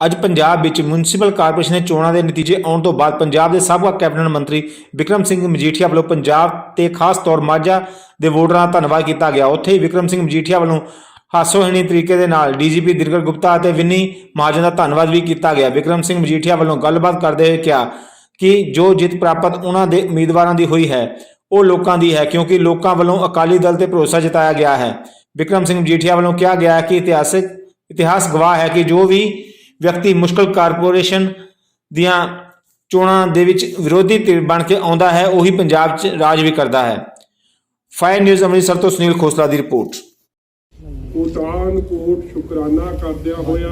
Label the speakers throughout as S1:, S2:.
S1: ਅੱਜ ਪੰਜਾਬ ਵਿੱਚ municipal corporation ਦੇ ਚੋਣਾਂ ਦੇ ਨਤੀਜੇ ਆਉਣ ਤੋਂ ਬਾਅਦ ਪੰਜਾਬ ਦੇ ਸਾਬਕਾ ਕੈਬਨਿਟ ਮੰਤਰੀ ਬਿਕਰਮ ਸਿੰਘ ਮਜੀਠੀਆ ਵੱਲੋਂ ਪੰਜਾਬ ਤੇ ਖਾਸ ਤੌਰ ਮਾਝਾ ਦੇ ਵੋਟਰਾਂ ਦਾ ਧੰਨਵਾਦ ਕੀਤਾ ਗਿਆ। ਉੱਥੇ ਹੀ ਬਿਕਰਮ ਸਿੰਘ ਮਜੀਠੀਆ ਵੱਲੋਂ ਹਾਸੋਹੀਣੀ ਤਰੀਕੇ ਦੇ ਨਾਲ ਡੀਜੀਪੀ ਦਿਨਕਰ ਗੁਪਤਾ ਅਤੇ ਵਿੰਨੀ ਮਹਾਜਨ ਦਾ ਧੰਨਵਾਦ ਵੀ ਕੀਤਾ ਗਿਆ। ਬਿਕਰਮ ਸਿੰਘ ਮਜੀਠੀਆ ਵੱਲੋਂ ਗੱਲਬਾਤ ਕਰਦੇ ਹੋਏ ਕਿਹਾ ਕਿ ਜੋ ਜਿੱਤ ਪ੍ਰਾਪਤ ਉਹਨਾਂ ਦੇ ਉਮੀਦਵਾਰਾਂ ਦੀ ਹੋਈ ਹੈ ਉਹ ਲੋਕਾਂ ਦੀ ਹੈ, ਕਿਉਂਕਿ ਲੋਕਾਂ ਵੱਲੋਂ ਅਕਾਲੀ ਦਲ ਤੇ ਭਰੋਸਾ ਜਤਾਇਆ ਗਿਆ ਹੈ। ਬਿਕਰਮ ਸਿੰਘ ਮਜੀਠੀਆ ਵੱਲੋਂ ਕਿਹਾ ਗਿਆ ਕਿ ਇਤਿਹਾਸ ਗਵਾਹ ਹੈ ਕਿ ਜੋ ਵੀ ਵਿਅਕਤੀ ਮੁਸ਼ਕਲ ਕਾਰਪੋਰੇਸ਼ਨ ਦੀਆਂ ਚੋਣਾਂ ਦੇ ਵਿੱਚ ਵਿਰੋਧੀ ਧਿਰ ਬਣ ਕੇ ਆਉਂਦਾ ਹੈ ਉਹੀ ਪੰਜਾਬ 'ਚ ਰਾਜ ਵੀ ਕਰਦਾ ਹੈ। ਫਾਇਰ ਨਿਊਜ਼ ਅੰਮ੍ਰਿਤਸਰ ਤੋਂ ਸੁਨੀਲ ਖੋਸਲਾ ਦੀ ਰਿਪੋਰਟ।
S2: ਕੋਟਾਨ ਕੋਟ ਸ਼ੁਕਰਾਨਾ ਕਰਦਿਆਂ ਹੋਇਆ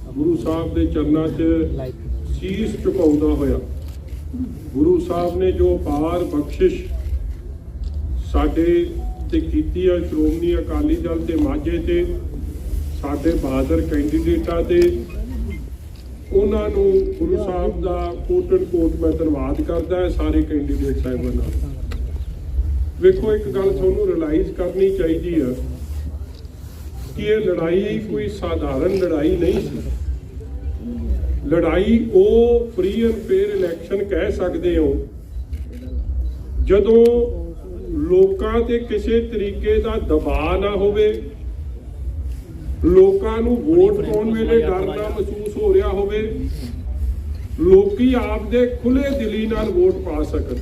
S2: ਗੁਰੂ ਸਾਹਿਬ ਦੇ ਚਰਨਾਂ 'ਚ ਸੀਸ ਝੁਕਾਉਂਦਾ ਹੋਇਆ ਗੁਰੂ ਸਾਹਿਬ ਨੇ ਜੋ ਅਪਾਰ ਬਖਸ਼ਿਸ਼ ਸਾਡੇ ਤੇ ਕੀਤੀ ਹੈ, ਸ਼੍ਰੋਮਣੀ ਅਕਾਲੀ ਦਲ ਤੇ ਮਾਝੇ ਤੇ ਸਾਡੇ ਬਹਾਦਰ ਕੈਂਡੀਡੇਟਾਂ ਤੇ ਉਹਨਾਂ ਨੂੰ ਗੁਰੂ ਸਾਹਿਬ ਦਾ ਕੋਟ ਮੈਂ ਧੰਨਵਾਦ ਕਰਦਾ ਹੈ। ਸਾਰੇ ਕੈਂਡੀਡੇਟ ਸਾਹਿਬਾਨਾਂ ਵੇਖੋ, ਇੱਕ ਗੱਲ ਤੁਹਾਨੂੰ ਰਿਅਲਾਈਜ਼ ਕਰਨੀ ਚਾਹੀਦੀ ਹੈ ਕਿ ਇਹ ਲੜਾਈ ਕੋਈ ਸਾਧਾਰਨ ਲੜਾਈ ਨਹੀਂ ਸੀ। ਲੜਾਈ ਉਹ ਫ੍ਰੀ ਐਂਡ ਫੇਅਰ ਇਲੈਕਸ਼ਨ ਕਹਿ ਸਕਦੇ ਹੋ ਜਦੋਂ ਲੋਕਾਂ ਤੇ ਕਿਸੇ ਤਰੀਕੇ ਦਾ ਦਬਾਅ ਨਾ ਹੋਵੇ, ਲੋਕਾਂ ਨੂੰ ਵੋਟ ਪਾਉਣ ਵੇਲੇ ਡਰ ਨਾ ਮਹਿਸੂਸ ਹੋ ਰਿਹਾ ਹੋਵੇ, ਲੋਕੀ ਆਪਦੇ ਖੁੱਲੇ ਦਿਲੀ ਨਾਲ ਵੋਟ ਪਾ ਸਕਣ।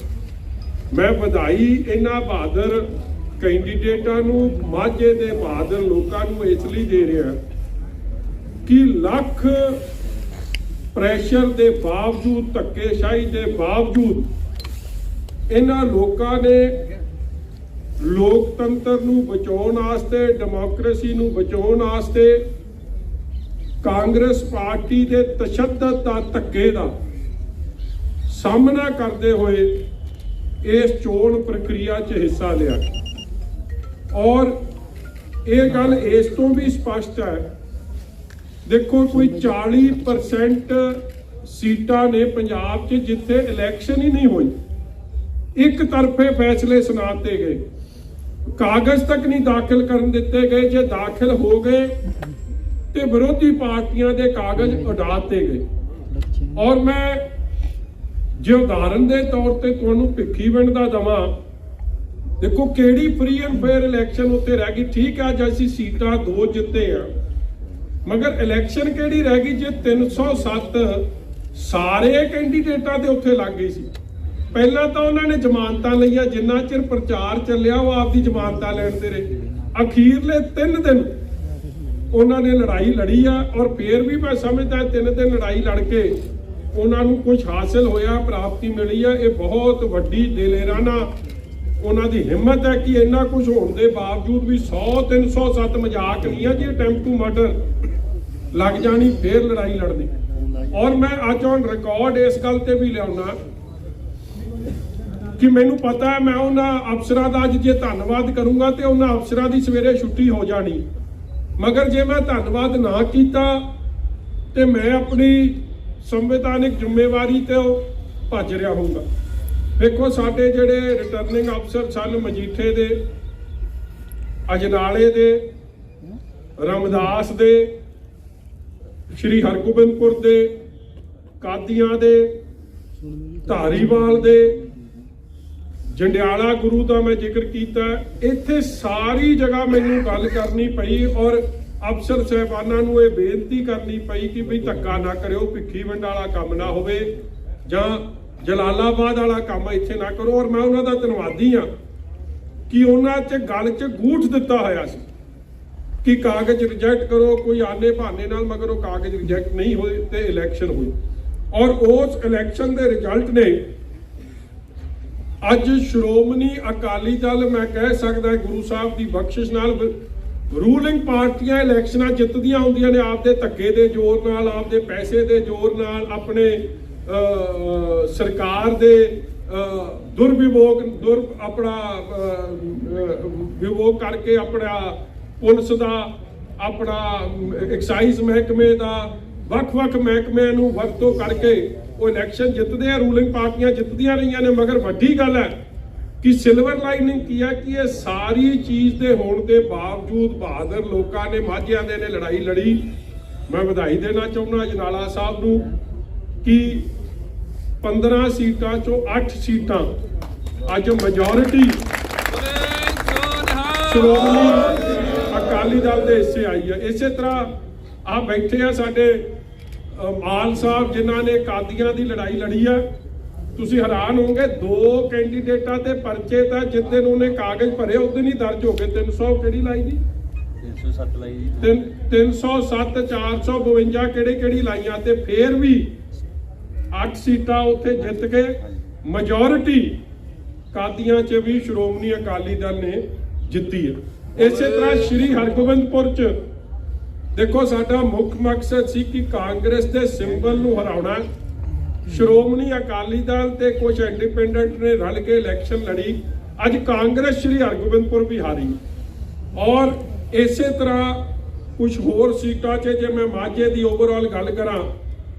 S2: ਮੈਂ ਵਧਾਈ ਇਹਨਾਂ ਬਹਾਦਰ ਕੈਂਡੀਡੇਟਾਂ ਨੂੰ, ਮਾਝੇ ਦੇ ਬਹਾਦਰ ਲੋਕਾਂ ਨੂੰ ਇਸ ਲਈ ਦੇ ਰਿਹਾ ਕਿ ਲੱਖ ਪ੍ਰੈਸ਼ਰ ਦੇ ਬਾਵਜੂਦ, ਧੱਕੇਸ਼ਾਹੀ ਦੇ ਬਾਵਜੂਦ ਇਹਨਾਂ ਲੋਕਾਂ ਨੇ ਲੋਕਤੰਤਰ ਨੂੰ ਬਚਾਉਣ ਵਾਸਤੇ, ਡੈਮੋਕ੍ਰੇਸੀ ਨੂੰ ਬਚਾਉਣ ਵਾਸਤੇ ਕਾਂਗਰਸ ਪਾਰਟੀ ਦੇ ਤਸ਼ੱਦਦ ਦਾ, ਧੱਕੇ ਦਾ ਸਾਹਮਣਾ ਕਰਦੇ ਹੋਏ ਇਸ ਚੋਣ ਪ੍ਰਕਿਰਿਆ 'ਚ ਹਿੱਸਾ ਲਿਆ। ਔਰ ਇਹ ਗੱਲ ਇਸ ਤੋਂ ਵੀ ਸਪਸ਼ਟ ਹੈ, ਦੇਖੋ ਕੋਈ 40% ਸੀਟਾਂ ਨੇ ਪੰਜਾਬ 'ਚ ਜਿੱਥੇ ਇਲੈਕਸ਼ਨ ਹੀ ਨਹੀਂ ਹੋਈ, ਇੱਕ ਤਰਫੇ ਫੈਸਲੇ ਸੁਣਾਤੇ ਗਏ, ਕਾਗਜ਼ ਤੱਕ ਨਹੀਂ ਦਾਖਲ ਕਰਨ ਦਿੱਤੇ ਗਏ। ਜੇ ਦਾਖਲ ਹੋ ਗਏ ਤੇ ਵਿਰੋਧੀ ਪਾਰਟੀਆਂ ਦੇ ਕਾਗਜ਼ ਉਡਾਤੇ ਗਏ। ਔਰ ਮੈਂ ਜੇ ਉਦਾਹਰਨ ਦੇ ਤੌਰ ਤੇ ਤੁਹਾਨੂੰ ਭਿੱਖੀਵਿੰਡ ਦਾ ਦਵਾਂ, ਦੇਖੋ ਕਿਹੜੀ ਫ੍ਰੀ ਐਂਡ ਫੇਅਰ ਇਲੈਕਸ਼ਨ ਉੱਤੇ ਰਹਿ ਗਈ। ਠੀਕ ਹੈ, ਅੱਜ ਅਸੀਂ ਸੀਟਾਂ 2 ਜਿੱਤੇ ਆ, ਮਗਰ ਇਲੈਕਸ਼ਨ ਕਿਹੜੀ ਰਹਿ ਗਈ ਜੇ 307 ਸਾਰੇ ਕੈਂਡੀਡੇਟਾਂ ਦੇ ਉੱਥੇ ਲੱਗ ਗਈ ਸੀ। ਪਹਿਲਾਂ ਤਾਂ ਉਹਨਾਂ ਨੇ ਜ਼ਮਾਨਤਾਂ ਲਈਆਂ, ਜਿੰਨਾ ਚਿਰ ਪ੍ਰਚਾਰ ਚੱਲਿਆ ਉਹ ਆਪਦੀ ਜ਼ਮਾਨਤਾਂ ਲੈਣ ਤੇ ਰਹੇ। ਅਖੀਰਲੇ 3 ਦਿਨ ਉਹਨਾਂ ਨੇ ਲੜਾਈ ਲੜੀ ਆ, ਔਰ ਫੇਰ ਵੀ ਮੈਂ ਸਮਝਦਾ 3 ਦਿਨ ਲੜਾਈ ਲੜ ਕੇ ਉਹਨਾਂ ਨੂੰ ਕੁਝ ਹਾਸਲ ਹੋਇਆ, ਪ੍ਰਾਪਤੀ ਮਿਲੀ ਆ। ਇਹ ਬਹੁਤ ਵੱਡੀ ਦਿਲੇਰਾਨਾ ਉਹਨਾਂ ਦੀ ਹਿੰਮਤ ਹੈ ਕਿ ਇੰਨਾ ਕੁਝ ਹੋਣ ਦੇ ਬਾਵਜੂਦ ਵੀ 307 ਮਜ਼ਾਕ ਨਹੀਂ ਆ ਜੀ, ਅਟੈਂਪਟ ਟੂ ਮਰਡਰ ਲੱਗ ਜਾਣੀ, ਫੇਰ ਲੜਾਈ ਲੜਨੀ। ਔਰ ਮੈਂ ਅੱਜ ਔਨ ਰਿਕਾਰਡ ਇਸ ਗੱਲ ਤੇ ਵੀ ਲਿਆਉਣਾ ਕਿ ਮੈਨੂੰ ਪਤਾ ਹੈ ਮੈਂ ਉਹਨਾਂ ਅਫਸਰਾਂ ਦਾ ਅੱਜ ਜੇ ਧੰਨਵਾਦ ਕਰੂੰਗਾ ਤੇ ਉਹਨਾਂ ਅਫਸਰਾਂ ਦੀ ਸਵੇਰੇ ਛੁੱਟੀ ਹੋ ਜਾਣੀ, ਮਗਰ ਜੇ ਮੈਂ ਧੰਨਵਾਦ ਨਾ ਕੀਤਾ ਤੇ ਮੈਂ ਆਪਣੀ ਸੰਵਿਧਾਨਿਕ ਜ਼ਿੰਮੇਵਾਰੀ ਤੇ ਭੱਜ ਰਿਹਾ ਹੋਊਗਾ। ਵੇਖੋ, ਸਾਡੇ ਜਿਹੜੇ ਰਿਟਰਨਿੰਗ ਅਫਸਰ ਸਨ ਮਜੀਠੇ ਦੇ, ਅਜਨਾਲੇ ਦੇ, ਰਮਦਾਸ ਦੇ, ਸ਼੍ਰੀ ਹਰਗੋਬਿੰਦਪੁਰ ਦੇ, ਕਾਦੀਆਂ ਦੇ, ਧਾਰੀਵਾਲ ਦੇ, ਜੰਡਿਆਲਾ ਗੁਰੂ ਦਾ ਮੈਂ ਜ਼ਿਕਰ ਕੀਤਾ। ਇੱਥੇ ਸਾਰੀ ਜਗ੍ਹਾ ਮੈਨੂੰ ਗੱਲ ਕਰਨੀ ਪਈ ਔਰ ਅਫਸਰ ਸਾਹਿਬਾਨਾਂ ਨੂੰ ਇਹ ਬੇਨਤੀ ਕਰਨੀ ਪਈ ਕਿ ਬਈ ਧੱਕਾ ਨਾ ਕਰਿਓ, ਭਿੱਖੀਵਿੰਡ ਵਾਲਾ ਕੰਮ ਨਾ ਹੋਵੇ ਜਾਂ ਜਲਾਲਾਬਾਦ ਵਾਲਾ ਕੰਮ ਇੱਥੇ ਨਾ ਕਰੋ। ਔਰ ਮੈਂ ਉਹਨਾਂ ਦਾ ਧੰਨਵਾਦੀ ਹਾਂ ਕਿ ਉਹਨਾਂ 'ਚ ਗੱਲ 'ਚ ਗੂਠ ਦਿੱਤਾ ਹੋਇਆ ਸੀ ਕਿ ਕਾਗਜ਼ ਰਿਜੈਕਟ ਕਰੋ ਕੋਈ ਆਨੇ ਬਹਾਨੇ ਨਾਲ, ਮਗਰ ਉਹ ਕਾਗਜ਼ ਰਿਜੈਕਟ ਨਹੀਂ ਹੋਏ ਤੇ ਇਲੈਕਸ਼ਨ ਹੋਈ। ਔਰ ਉਸ ਇਲੈਕਸ਼ਨ ਦੇ ਰਿਜ਼ਲਟ ਨੇ ਅੱਜ ਸ਼੍ਰੋਮਣੀ ਅਕਾਲੀ ਦਲ, ਮੈਂ ਕਹਿ ਸਕਦਾ ਗੁਰੂ ਸਾਹਿਬ ਦੀ ਬਖਸ਼ਿਸ਼ ਨਾਲ, ਰੂਲਿੰਗ ਪਾਰਟੀਆਂ ਇਲੈਕਸ਼ਨਾਂ ਜਿੱਤਦੀਆਂ ਹੁੰਦੀਆਂ ਨੇ ਆਪਦੇ ਧੱਕੇ ਦੇ ਜ਼ੋਰ ਨਾਲ, ਆਪਦੇ ਪੈਸੇ ਦੇ ਜ਼ੋਰ ਨਾਲ, ਆਪਣੇ ਸਰਕਾਰ ਦੇ ਆਪਣਾ ਵਿਭੋਗ ਕਰਕੇ, ਆਪਣਾ ਪੁਲਿਸ ਦਾ, ਆਪਣਾ ਐਕਸਾਈਜ਼ ਮਹਿਕਮੇ ਦਾ, ਵੱਖ-ਵੱਖ ਮਹਿਕਮਿਆਂ ਨੂੰ ਵਰਤੋਂ ਕਰਕੇ ਉਹ ਇਲੈਕਸ਼ਨ ਜਿੱਤਦੇ ਆ। ਰੂਲਿੰਗ ਪਾਰਟੀਆਂ ਜਿੱਤਦੀਆਂ ਰਹੀਆਂ ਨੇ, ਮਗਰ ਵੱਡੀ ਗੱਲ ਹੈ ਕਿ ਸਿਲਵਰ ਲਾਈਨਿੰਗ ਕੀ ਹੈ ਕਿ ਇਹ ਸਾਰੀ ਚੀਜ਼ ਦੇ ਹੋਣ ਦੇ ਬਾਵਜੂਦ ਬਹਾਦਰ ਲੋਕਾਂ ਨੇ, ਮਾਝਿਆਂ ਦੇ ਨੇ ਲੜਾਈ ਲੜੀ ਮੈਂ ਵਧਾਈ ਦੇਣਾ ਚਾਹੁੰਦਾ ਅਜਨਾਲਾ ਸਾਹਿਬ ਨੂੰ ਕਿ 15 ਸੀਟਾਂ ਚੋਂ 8 ਸੀਟਾਂ ਅੱਜ ਮੈਜੋਰਿਟੀ ਸ਼੍ਰੋਮਣੀ ਅਕਾਲੀ ਦਲ ਦੇ ਹਿੱਸੇ ਆਈ ਹੈ। ਇਸੇ ਤਰ੍ਹਾਂ ਆ ਬੈਠੇ ਆ ਸਾਡੇ ਮਾਲ ਸਾਹਿਬ ਜਿਨ੍ਹਾਂ ਨੇ ਕਾਦੀਆਂ ਦੀ ਲੜਾਈ ਲੜੀ ਆ। ਤੁਸੀਂ ਹੈਰਾਨ ਹੋਵੋਗੇ 2 ਕੈਂਡੀਡੇਟਾਂ ਤੇ ਪਰਚੇ ਤਾਂ ਜਿੱਦਣ ਉਹਨੇ ਕਾਗਜ਼ ਭਰੇ ਉਸ ਦਿਨ ਹੀ ਦਰਜ ਹੋ ਗਏ। 300 ਕਿਹੜੀ ਲਾਈ ਜੀ?
S3: 307 ਲਾਈ ਜੀ।
S2: 307 452 ਕਿਹੜੀ ਲਾਈਆਂ ਤੇ ਫੇਰ ਵੀ 8 ਸੀਟਾਂ ਉੱਥੇ ਜਿੱਤ ਕੇ ਮੈਜੋਰਿਟੀ ਕਾਦੀਆਂ 'ਚ ਵੀ ਸ਼੍ਰੋਮਣੀ ਅਕਾਲੀ ਦਲ ਨੇ ਜਿੱਤੀ ਹੈ। ਇਸੇ ਤਰ੍ਹਾਂ ਸ਼੍ਰੀ ਹਰਗੋਬਿੰਦਪੁਰ 'ਚ ਦੇਖੋ ਸਾਡਾ ਮੁੱਖ ਮਕਸਦ ਸੀ ਕਿ ਕਾਂਗਰਸ ਦੇ ਸਿੰਬਲ ਨੂੰ ਹਰਾਉਣਾ। ਸ਼੍ਰੋਮਣੀ ਅਕਾਲੀ ਦਲ ਤੇ ਕੁਝ ਇੰਡੀਪੈਂਡੈਂਟ ਨੇ ਰਲ ਕੇ ਇਲੈਕਸ਼ਨ ਲੜੀ। ਅੱਜ ਕਾਂਗਰਸ ਸ਼੍ਰੀ ਹਰਗੋਬਿੰਦਪੁਰ ਵੀ ਹਾਰੀ ਔਰ ਇਸੇ ਤਰ੍ਹਾਂ ਕੁਝ ਹੋਰ ਸੀਟਾਂ 'ਚ ਜੇ ਮੈਂ ਮਾਝੇ ਦੀ ਓਵਰਆਲ ਗੱਲ ਕਰਾਂ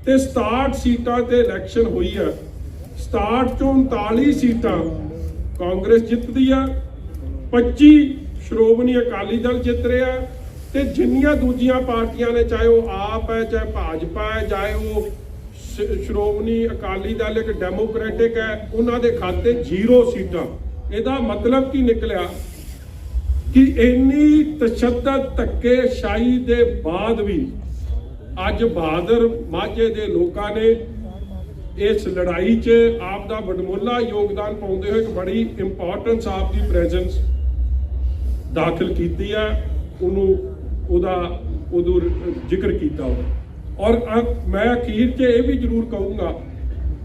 S2: ਤੇ 67 ਸੀਟਾਂ ਤੇ ਇਲੈਕਸ਼ਨ ਹੋਈ ਹੈ। 67 ਚੋਂ 39 ਸੀਟਾਂ ਕਾਂਗਰਸ ਜਿੱਤਦੀ ਆ, 25 ਸ਼੍ਰੋਮਣੀ ਅਕਾਲੀ ਦਲ ਜਿੱਤ ਰਿਹਾ ਤੇ ਜਿੰਨੀਆਂ ਦੂਜੀਆਂ ਪਾਰਟੀਆਂ ਨੇ ਚਾਹੇ ਉਹ ਆਪ ਹੈ ਚਾਹੇ ਭਾਜਪਾ ਹੈ ਚਾਹੇ ਉਹ ਸ਼੍ਰੋਮਣੀ ਅਕਾਲੀ ਦਲ ਇੱਕ ਡੈਮੋਕ੍ਰੈਟਿਕ ਹੈ ਉਹਨਾਂ ਦੇ ਖਾਤੇ 0 ਸੀਟਾਂ। ਇਹਦਾ ਮਤਲਬ ਕੀ ਨਿਕਲਿਆ ਕਿ ਇੰਨੀ ਤਸ਼ੱਦਦ ਧੱਕੇਸ਼ਾਹੀ ਦੇ ਬਾਅਦ ਵੀ ਅੱਜ ਬਹਾਦਰ ਮਾਝੇ ਦੇ ਲੋਕਾਂ ਨੇ ਇਸ ਲੜਾਈ 'ਚ ਆਪ ਦਾ ਵਡਮੁੱਲਾ ਯੋਗਦਾਨ ਪਾਉਂਦੇ ਹੋਏ ਇੱਕ ਬੜੀ ਇੰਪੋਰਟੈਂਸ ਆਫ ਦੀ ਪ੍ਰੈਜ਼ੈਂਸ ਦਾਖਲ ਕੀਤੀ ਹੈ। ਉਹਦਾ ਜ਼ਿਕਰ ਕੀਤਾ ਔਰ ਮੈਂ ਅਖੀਰ 'ਚ ਇਹ ਵੀ ਜ਼ਰੂਰ ਕਹੂੰਗਾ,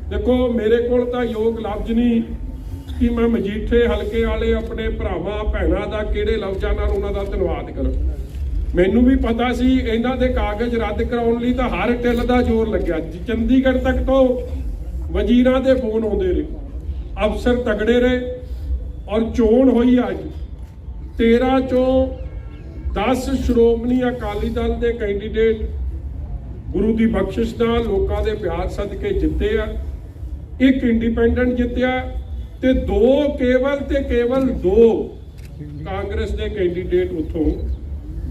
S2: ਦੇਖੋ ਮੇਰੇ ਕੋਲ ਤਾਂ ਯੋਗ ਲਫ਼ਜ਼ ਨਹੀਂ ਕਿ ਮੈਂ ਮਜੀਠੇ ਹਲਕੇ ਵਾਲੇ ਆਪਣੇ ਭਰਾਵਾਂ ਭੈਣਾਂ ਦਾ ਕਿਹੜੇ ਲਫ਼ਜ਼ਾਂ ਨਾਲ ਉਹਨਾਂ ਦਾ ਧੰਨਵਾਦ ਕਰਾਂ। ਮੈਨੂੰ ਵੀ ਪਤਾ ਸੀ ਇਹਨਾਂ ਦੇ ਕਾਗਜ਼ ਰੱਦ ਕਰਾਉਣ ਲਈ ਤਾਂ ਹਰ ਢਿੱਲ ਦਾ ਜ਼ੋਰ ਲੱਗਿਆ। ਚੰਡੀਗੜ੍ਹ ਤੱਕ ਤੋਂ ਵਜ਼ੀਰਾਂ ਦੇ ਫੋਨ ਆਉਂਦੇ ਰਹੇ, ਅਫਸਰ ਤਗੜੇ ਰਹੇ ਔਰ ਚੋਣ ਹੋਈ ਅੱਜ 13 ਚੋਂ 10 ਸ਼੍ਰੋਮਣੀ ਅਕਾਲੀ ਦਲ ਦੇ ਕੈਂਡੀਡੇਟ ਗੁਰੂ ਦੀ ਬਖਸ਼ਿਸ਼ ਨਾਲ ਲੋਕਾਂ ਦੇ ਪਿਆਰ ਸਦਕੇ ਜਿੱਤੇ ਆ। ਇੱਕ ਇੰਡੀਪੈਂਡੈਂਟ ਜਿੱਤਿਆ ਤੇ ਕੇਵਲ 2 ਕਾਂਗਰਸ ਦੇ ਕੈਂਡੀਡੇਟ ਉੱਥੋਂ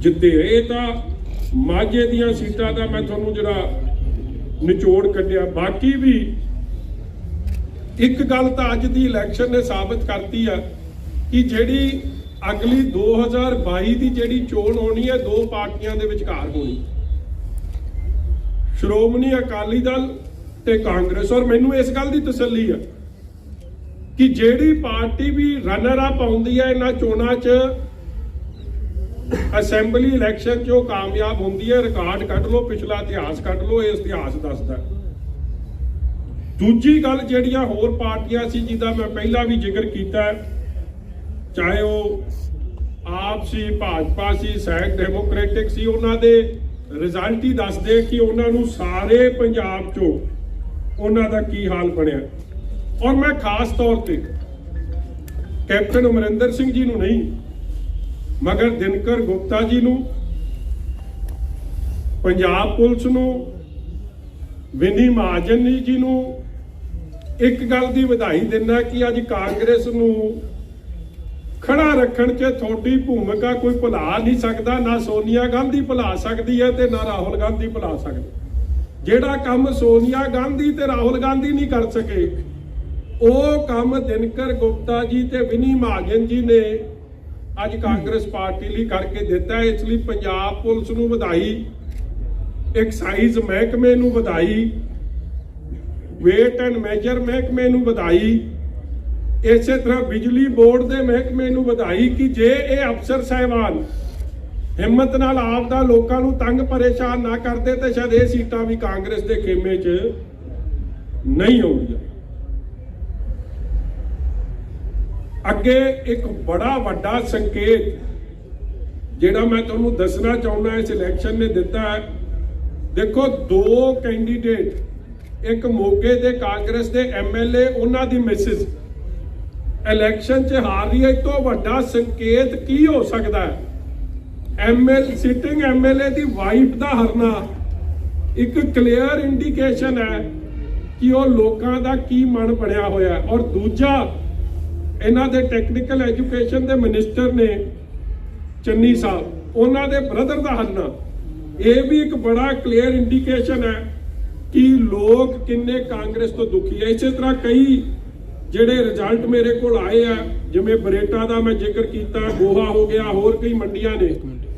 S2: ਜਿੱਤੇ। ਇਹ ਤਾਂ ਮਾਝੇ ਦੀਆਂ ਸੀਟਾਂ ਦਾ ਮੈਂ ਤੁਹਾਨੂੰ ਜਿਹੜਾ ਨਿਚੋੜ ਕੱਢਿਆ। ਬਾਕੀ ਵੀ ਇੱਕ ਗੱਲ ਤਾਂ ਅੱਜ ਦੀ ਇਲੈਕਸ਼ਨ ਨੇ ਸਾਬਤ ਕਰਤੀ ਆ ਕਿ ਜਿਹੜੀ ਅਗਲੀ 2022 ਦੀ ਜਿਹੜੀ ਚੋਣ ਹੋਣੀ ਹੈ 2 ਪਾਰਟੀਆਂ ਦੇ ਵਿਚਕਾਰ ਹੋਣੀ, ਸ਼੍ਰੋਮਣੀ ਅਕਾਲੀ ਦਲ ਤੇ ਕਾਂਗਰਸ। ਔਰ ਮੈਨੂੰ ਇਸ ਗੱਲ ਦੀ ਤਸੱਲੀ ਹੈ ਕਿ ਜਿਹੜੀ ਪਾਰਟੀ ਵੀ ਰਨਰ ਅਪ ਆਉਂਦੀ ਹੈ ਇਹਨਾਂ ਚੋਣਾਂ 'ਚ ਅਸੈਂਬਲੀ ਇਲੈਕਸ਼ਨ 'ਚ ਉਹ ਕਾਮਯਾਬ ਹੁੰਦੀ ਹੈ। ਰਿਕਾਰਡ ਕੱਢ ਲਓ, ਪਿਛਲਾ ਇਤਿਹਾਸ ਕੱਢ ਲਓ, ਇਹ ਇਤਿਹਾਸ ਦੱਸਦਾ। ਦੂਜੀ ਗੱਲ ਜਿਹੜੀਆਂ ਹੋਰ ਪਾਰਟੀਆਂ ਸੀ ਜਿਹਦਾ ਮੈਂ ਪਹਿਲਾਂ ਵੀ ਜ਼ਿਕਰ ਕੀਤਾ, ਚਾਹੇ ਉਹ ਆਪ ਸੀ, ਭਾਜਪਾ ਸੀ, ਸੈਕ ਡੈਮੋਕ੍ਰੈਟਿਕ ਸੀ, ਉਹਨਾਂ ਦੇ ਰਿਜ਼ਲਟ ਹੀ ਦੱਸਦੇ ਕਿ ਉਹਨਾਂ ਨੂੰ ਸਾਰੇ ਪੰਜਾਬ 'ਚੋਂ ਉਹਨਾਂ ਦਾ ਕੀ ਹਾਲ ਬਣਿਆ। ਔਰ ਮੈਂ ਖਾਸ ਤੌਰ ਤੇ ਕੈਪਟਨ ਅਮਰਿੰਦਰ ਸਿੰਘ ਜੀ ਨੂੰ ਨਹੀਂ ਮਗਰ ਦਿਨਕਰ ਗੁਪਤਾ ਜੀ ਨੂੰ, ਪੰਜਾਬ ਪੁਲਿਸ ਨੂੰ, ਵਿਨੀ ਮਹਾਜਨ ਜੀ ਨੂੰ ਇੱਕ ਗੱਲ ਦੀ ਵਧਾਈ ਦਿੰਦਾ ਕਿ ਅੱਜ ਕਾਂਗਰਸ ਨੂੰ ਖੜਾ ਰੱਖਣ 'ਚ ਤੁਹਾਡੀ ਭੂਮਿਕਾ ਕੋਈ ਭੁਲਾ ਨਹੀਂ ਸਕਦਾ। ਨਾ ਸੋਨੀਆ ਗਾਂਧੀ ਭੁਲਾ ਸਕਦੀ ਹੈ ਤੇ ਨਾ ਰਾਹੁਲ ਗਾਂਧੀ ਭੁਲਾ ਸਕਦੀ। ਜਿਹੜਾ ਕੰਮ ਸੋਨੀਆ ਗਾਂਧੀ ਤੇ ਰਾਹੁਲ ਗਾਂਧੀ ਨਹੀਂ ਕਰ ਸਕੇ ਉਹ ਕੰਮ ਦਿਨਕਰ ਗੁਪਤਾ ਜੀ ਤੇ ਵਿਨੀ ਮਹਾਜਨ ਜੀ ਨੇ ਅੱਜ ਕਾਂਗਰਸ ਪਾਰਟੀ ਲਈ ਕਰਕੇ ਦਿੱਤਾ। ਇਸ ਲਈ ਪੰਜਾਬ ਪੁਲਿਸ ਨੂੰ ਵਧਾਈ, ਐਕਸਾਈਜ਼ ਮਹਿਕਮੇ ਨੂੰ ਵਧਾਈ, ਵੇਟ ਐਂਡ ਮੈਜਰ ਮਹਿਕਮੇ ਨੂੰ ਵਧਾਈ, ਇਸੇ ਤਰ੍ਹਾਂ ਬਿਜਲੀ ਬੋਰਡ ਦੇ ਮਹਿਕਮੇ ਨੂੰ ਵਧਾਈ ਕਿ ਜੇ ਇਹ ਅਫਸਰ ਸਾਹਿਬਾਨ ਹਿੰਮਤ ਨਾਲ ਆਪ ਦਾ ਲੋਕਾਂ ਨੂੰ ਤੰਗ ਪਰੇਸ਼ਾਨ ਨਾ ਕਰਦੇ ਤੇ ਸ਼ਾਇਦ ਇਹ ਸੀਟਾਂ ਵੀ ਕਾਂਗਰਸ ਦੇ ਖੇਮੇ 'ਚ ਨਹੀਂ ਆਉਂਦੀਆਂ। ਅੱਗੇ ਇੱਕ ਬੜਾ ਵੱਡਾ ਸੰਕੇਤ ਜਿਹੜਾ ਮੈਂ ਤੁਹਾਨੂੰ ਦੱਸਣਾ ਚਾਹੁੰਦਾ ਇਸ ਇਲੈਕਸ਼ਨ ਨੇ ਦਿੱਤਾ ਹੈ। ਦੇਖੋ 2 ਕੈਂਡੀਡੇਟ, ਇੱਕ ਮੋਗੇ ਦੇ ਕਾਂਗਰਸ ਦੇ ਐਮਐਲਏ, ਉਹਨਾਂ ਦੀ ਮਿਸਿਸ ਇਲੈਕਸ਼ਨ 'ਚ ਹਾਰ ਰਹੀ ਹੈ। ਇਸ ਤੋਂ ਵੱਡਾ ਸੰਕੇਤ ਕੀ ਹੋ ਸਕਦਾ ਹੈ? ਸਿਟਿੰਗ ਐਮਐਲਏ ਦੀ ਵਾਈਫ ਦਾ ਹਰਨਾ ਇੱਕ ਕਲੀਅਰ ਇੰਡੀਕੇਸ਼ਨ ਹੈ ਕਿ ਉਹ ਲੋਕਾਂ ਦਾ ਕੀ ਮਨ ਬਣਿਆ ਹੋਇਆ। ਔਰ ਦੂਜਾ, ਇਹਨਾਂ ਦੇ ਟੈਕਨੀਕਲ ਐਜੂਕੇਸ਼ਨ ਦੇ ਮਿਨਿਸਟਰ ਨੇ ਚੰਨੀ ਸਾਹਿਬ, ਉਹਨਾਂ ਦੇ ਬ੍ਰਦਰ ਦਾ ਹਰਨਾ ਇਹ ਵੀ ਇੱਕ ਬੜਾ ਕਲੀਅਰ ਇੰਡੀਕੇਸ਼ਨ ਹੈ ਕਿ ਲੋਕ ਕਿੰਨੇ ਕਾਂਗਰਸ ਤੋਂ ਦੁਖੀ ਹੈ। ਇਸੇ ਤਰ੍ਹਾਂ ਕਈ ਜਿਹੜੇ ਰਿਜ਼ਲਟ ਮੇਰੇ ਕੋਲ ਆਏ ਆ, ਜਿਵੇਂ ਬਰੇਟਾ ਦਾ ਮੈਂ ਜ਼ਿਕਰ ਕੀਤਾ, ਗੋਹਾ ਹੋ ਗਿਆ, ਹੋਰ ਕਈ ਮੰਡੀਆਂ ਨੇ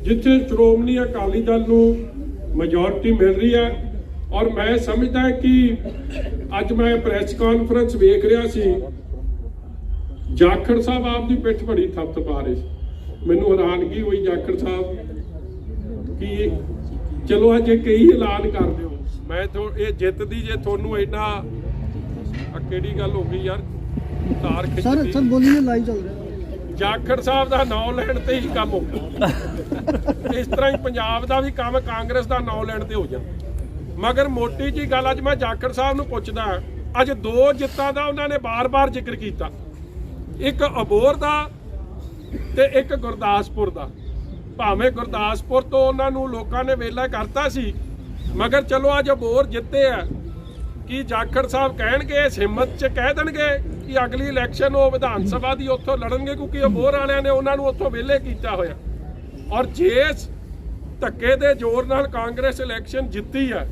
S2: ਜਿੱਥੇ ਸ਼੍ਰੋਮਣੀ ਅਕਾਲੀ ਦਲ ਨੂੰ ਮੈਜੋਰਿਟੀ ਮਿਲ ਰਹੀ ਹੈ। ਔਰ ਮੈਂ ਸਮਝਦਾ ਕਿ ਅੱਜ ਮੈਂ ਪ੍ਰੈਸ ਕਾਨਫਰੰਸ ਵੇਖ ਰਿਹਾ ਸੀ, ਜਾਖੜ ਸਾਹਿਬ ਆਪ ਦੀ ਪਿੱਠ ਬੜੀ ਥਪਥਪਾ ਰਹੇ ਸੀ। ਮੈਨੂੰ ਹੈਰਾਨਗੀ ਹੋਈ ਜਾਖੜ ਸਾਹਿਬ ਕਿ ਚਲੋ ਅੱਜ ਕਈ ਐਲਾਨ ਕਰ ਦਿਓ। ਮੈਂ ਇਹ ਜਿੱਤ ਦੀ ਜੇ ਤੁਹਾਨੂੰ ਇੰਨਾ ਕਿਹੜੀ ਗੱਲ ਹੋ ਗਈ ਯਾਰ, ਤਾਰ ਖਿੱਚਦੀ
S4: ਸਰ ਬੋਲੀਏ, ਲਾਈਵ ਚੱਲ ਰਿਹਾ।
S2: ਜਾਖੜ ਸਾਹਿਬ ਦਾ ਨਾਂ ਲੈਣ ਤੇ ਹੀ ਕੰਮ ਹੋ ਗਿਆ। ਇਸ ਤਰ੍ਹਾਂ ਹੀ ਪੰਜਾਬ ਦਾ ਵੀ ਕੰਮ ਕਾਂਗਰਸ ਦਾ ਨਾਂ ਲੈਣ ਤੇ ਹੋ ਜਾਂਦਾ। ਮਗਰ ਮੋਟੀ ਜੀ ਗੱਲ ਅੱਜ ਮੈਂ ਜਾਖੜ ਸਾਹਿਬ ਨੂੰ ਪੁੱਛਦਾ, ਅੱਜ 2 ਜਿੱਤਾਂ ਦਾ ਉਹਨਾਂ ਨੇ ਬਾਰ-ਬਾਰ ਜ਼ਿਕਰ ਕੀਤਾ, ਇੱਕ ਅਬੋਹਰ ਦਾ ਤੇ ਇੱਕ ਗੁਰਦਾਸਪੁਰ ਦਾ। ਭਾਵੇਂ ਗੁਰਦਾਸਪੁਰ ਤੋਂ ਉਹਨਾਂ ਨੂੰ ਲੋਕਾਂ ਨੇ ਵੇਲਾ ਕਰਤਾ ਸੀ, ਮਗਰ ਚਲੋ ਅੱਜ ਅਬੋਹਰ ਜਿੱਤੇ ਆ। ਕੀ ਜਾਖੜ ਸਾਹਿਬ ਕਹਿਣਗੇ, ਇਸ ਹਿੰਮਤ 'ਚ ਕਹਿ ਦੇਣਗੇ ਕਿ ਅਗਲੀ ਇਲੈਕਸ਼ਨ ਉਹ ਵਿਧਾਨ ਸਭਾ ਦੀ ਉੱਥੋਂ ਲੜਨਗੇ, ਕਿਉਂਕਿ ਅਬੋਹਰ ਵਾਲਿਆਂ ਨੇ ਉਹਨਾਂ ਨੂੰ ਉੱਥੋਂ ਵਿਹਲੇ ਕੀਤਾ ਹੋਇਆ। ਔਰ ਜਿਸ ਧੱਕੇ ਦੇ ਜ਼ੋਰ ਨਾਲ ਕਾਂਗਰਸ ਇਲੈਕਸ਼ਨ ਜਿੱਤੀ ਹੈ,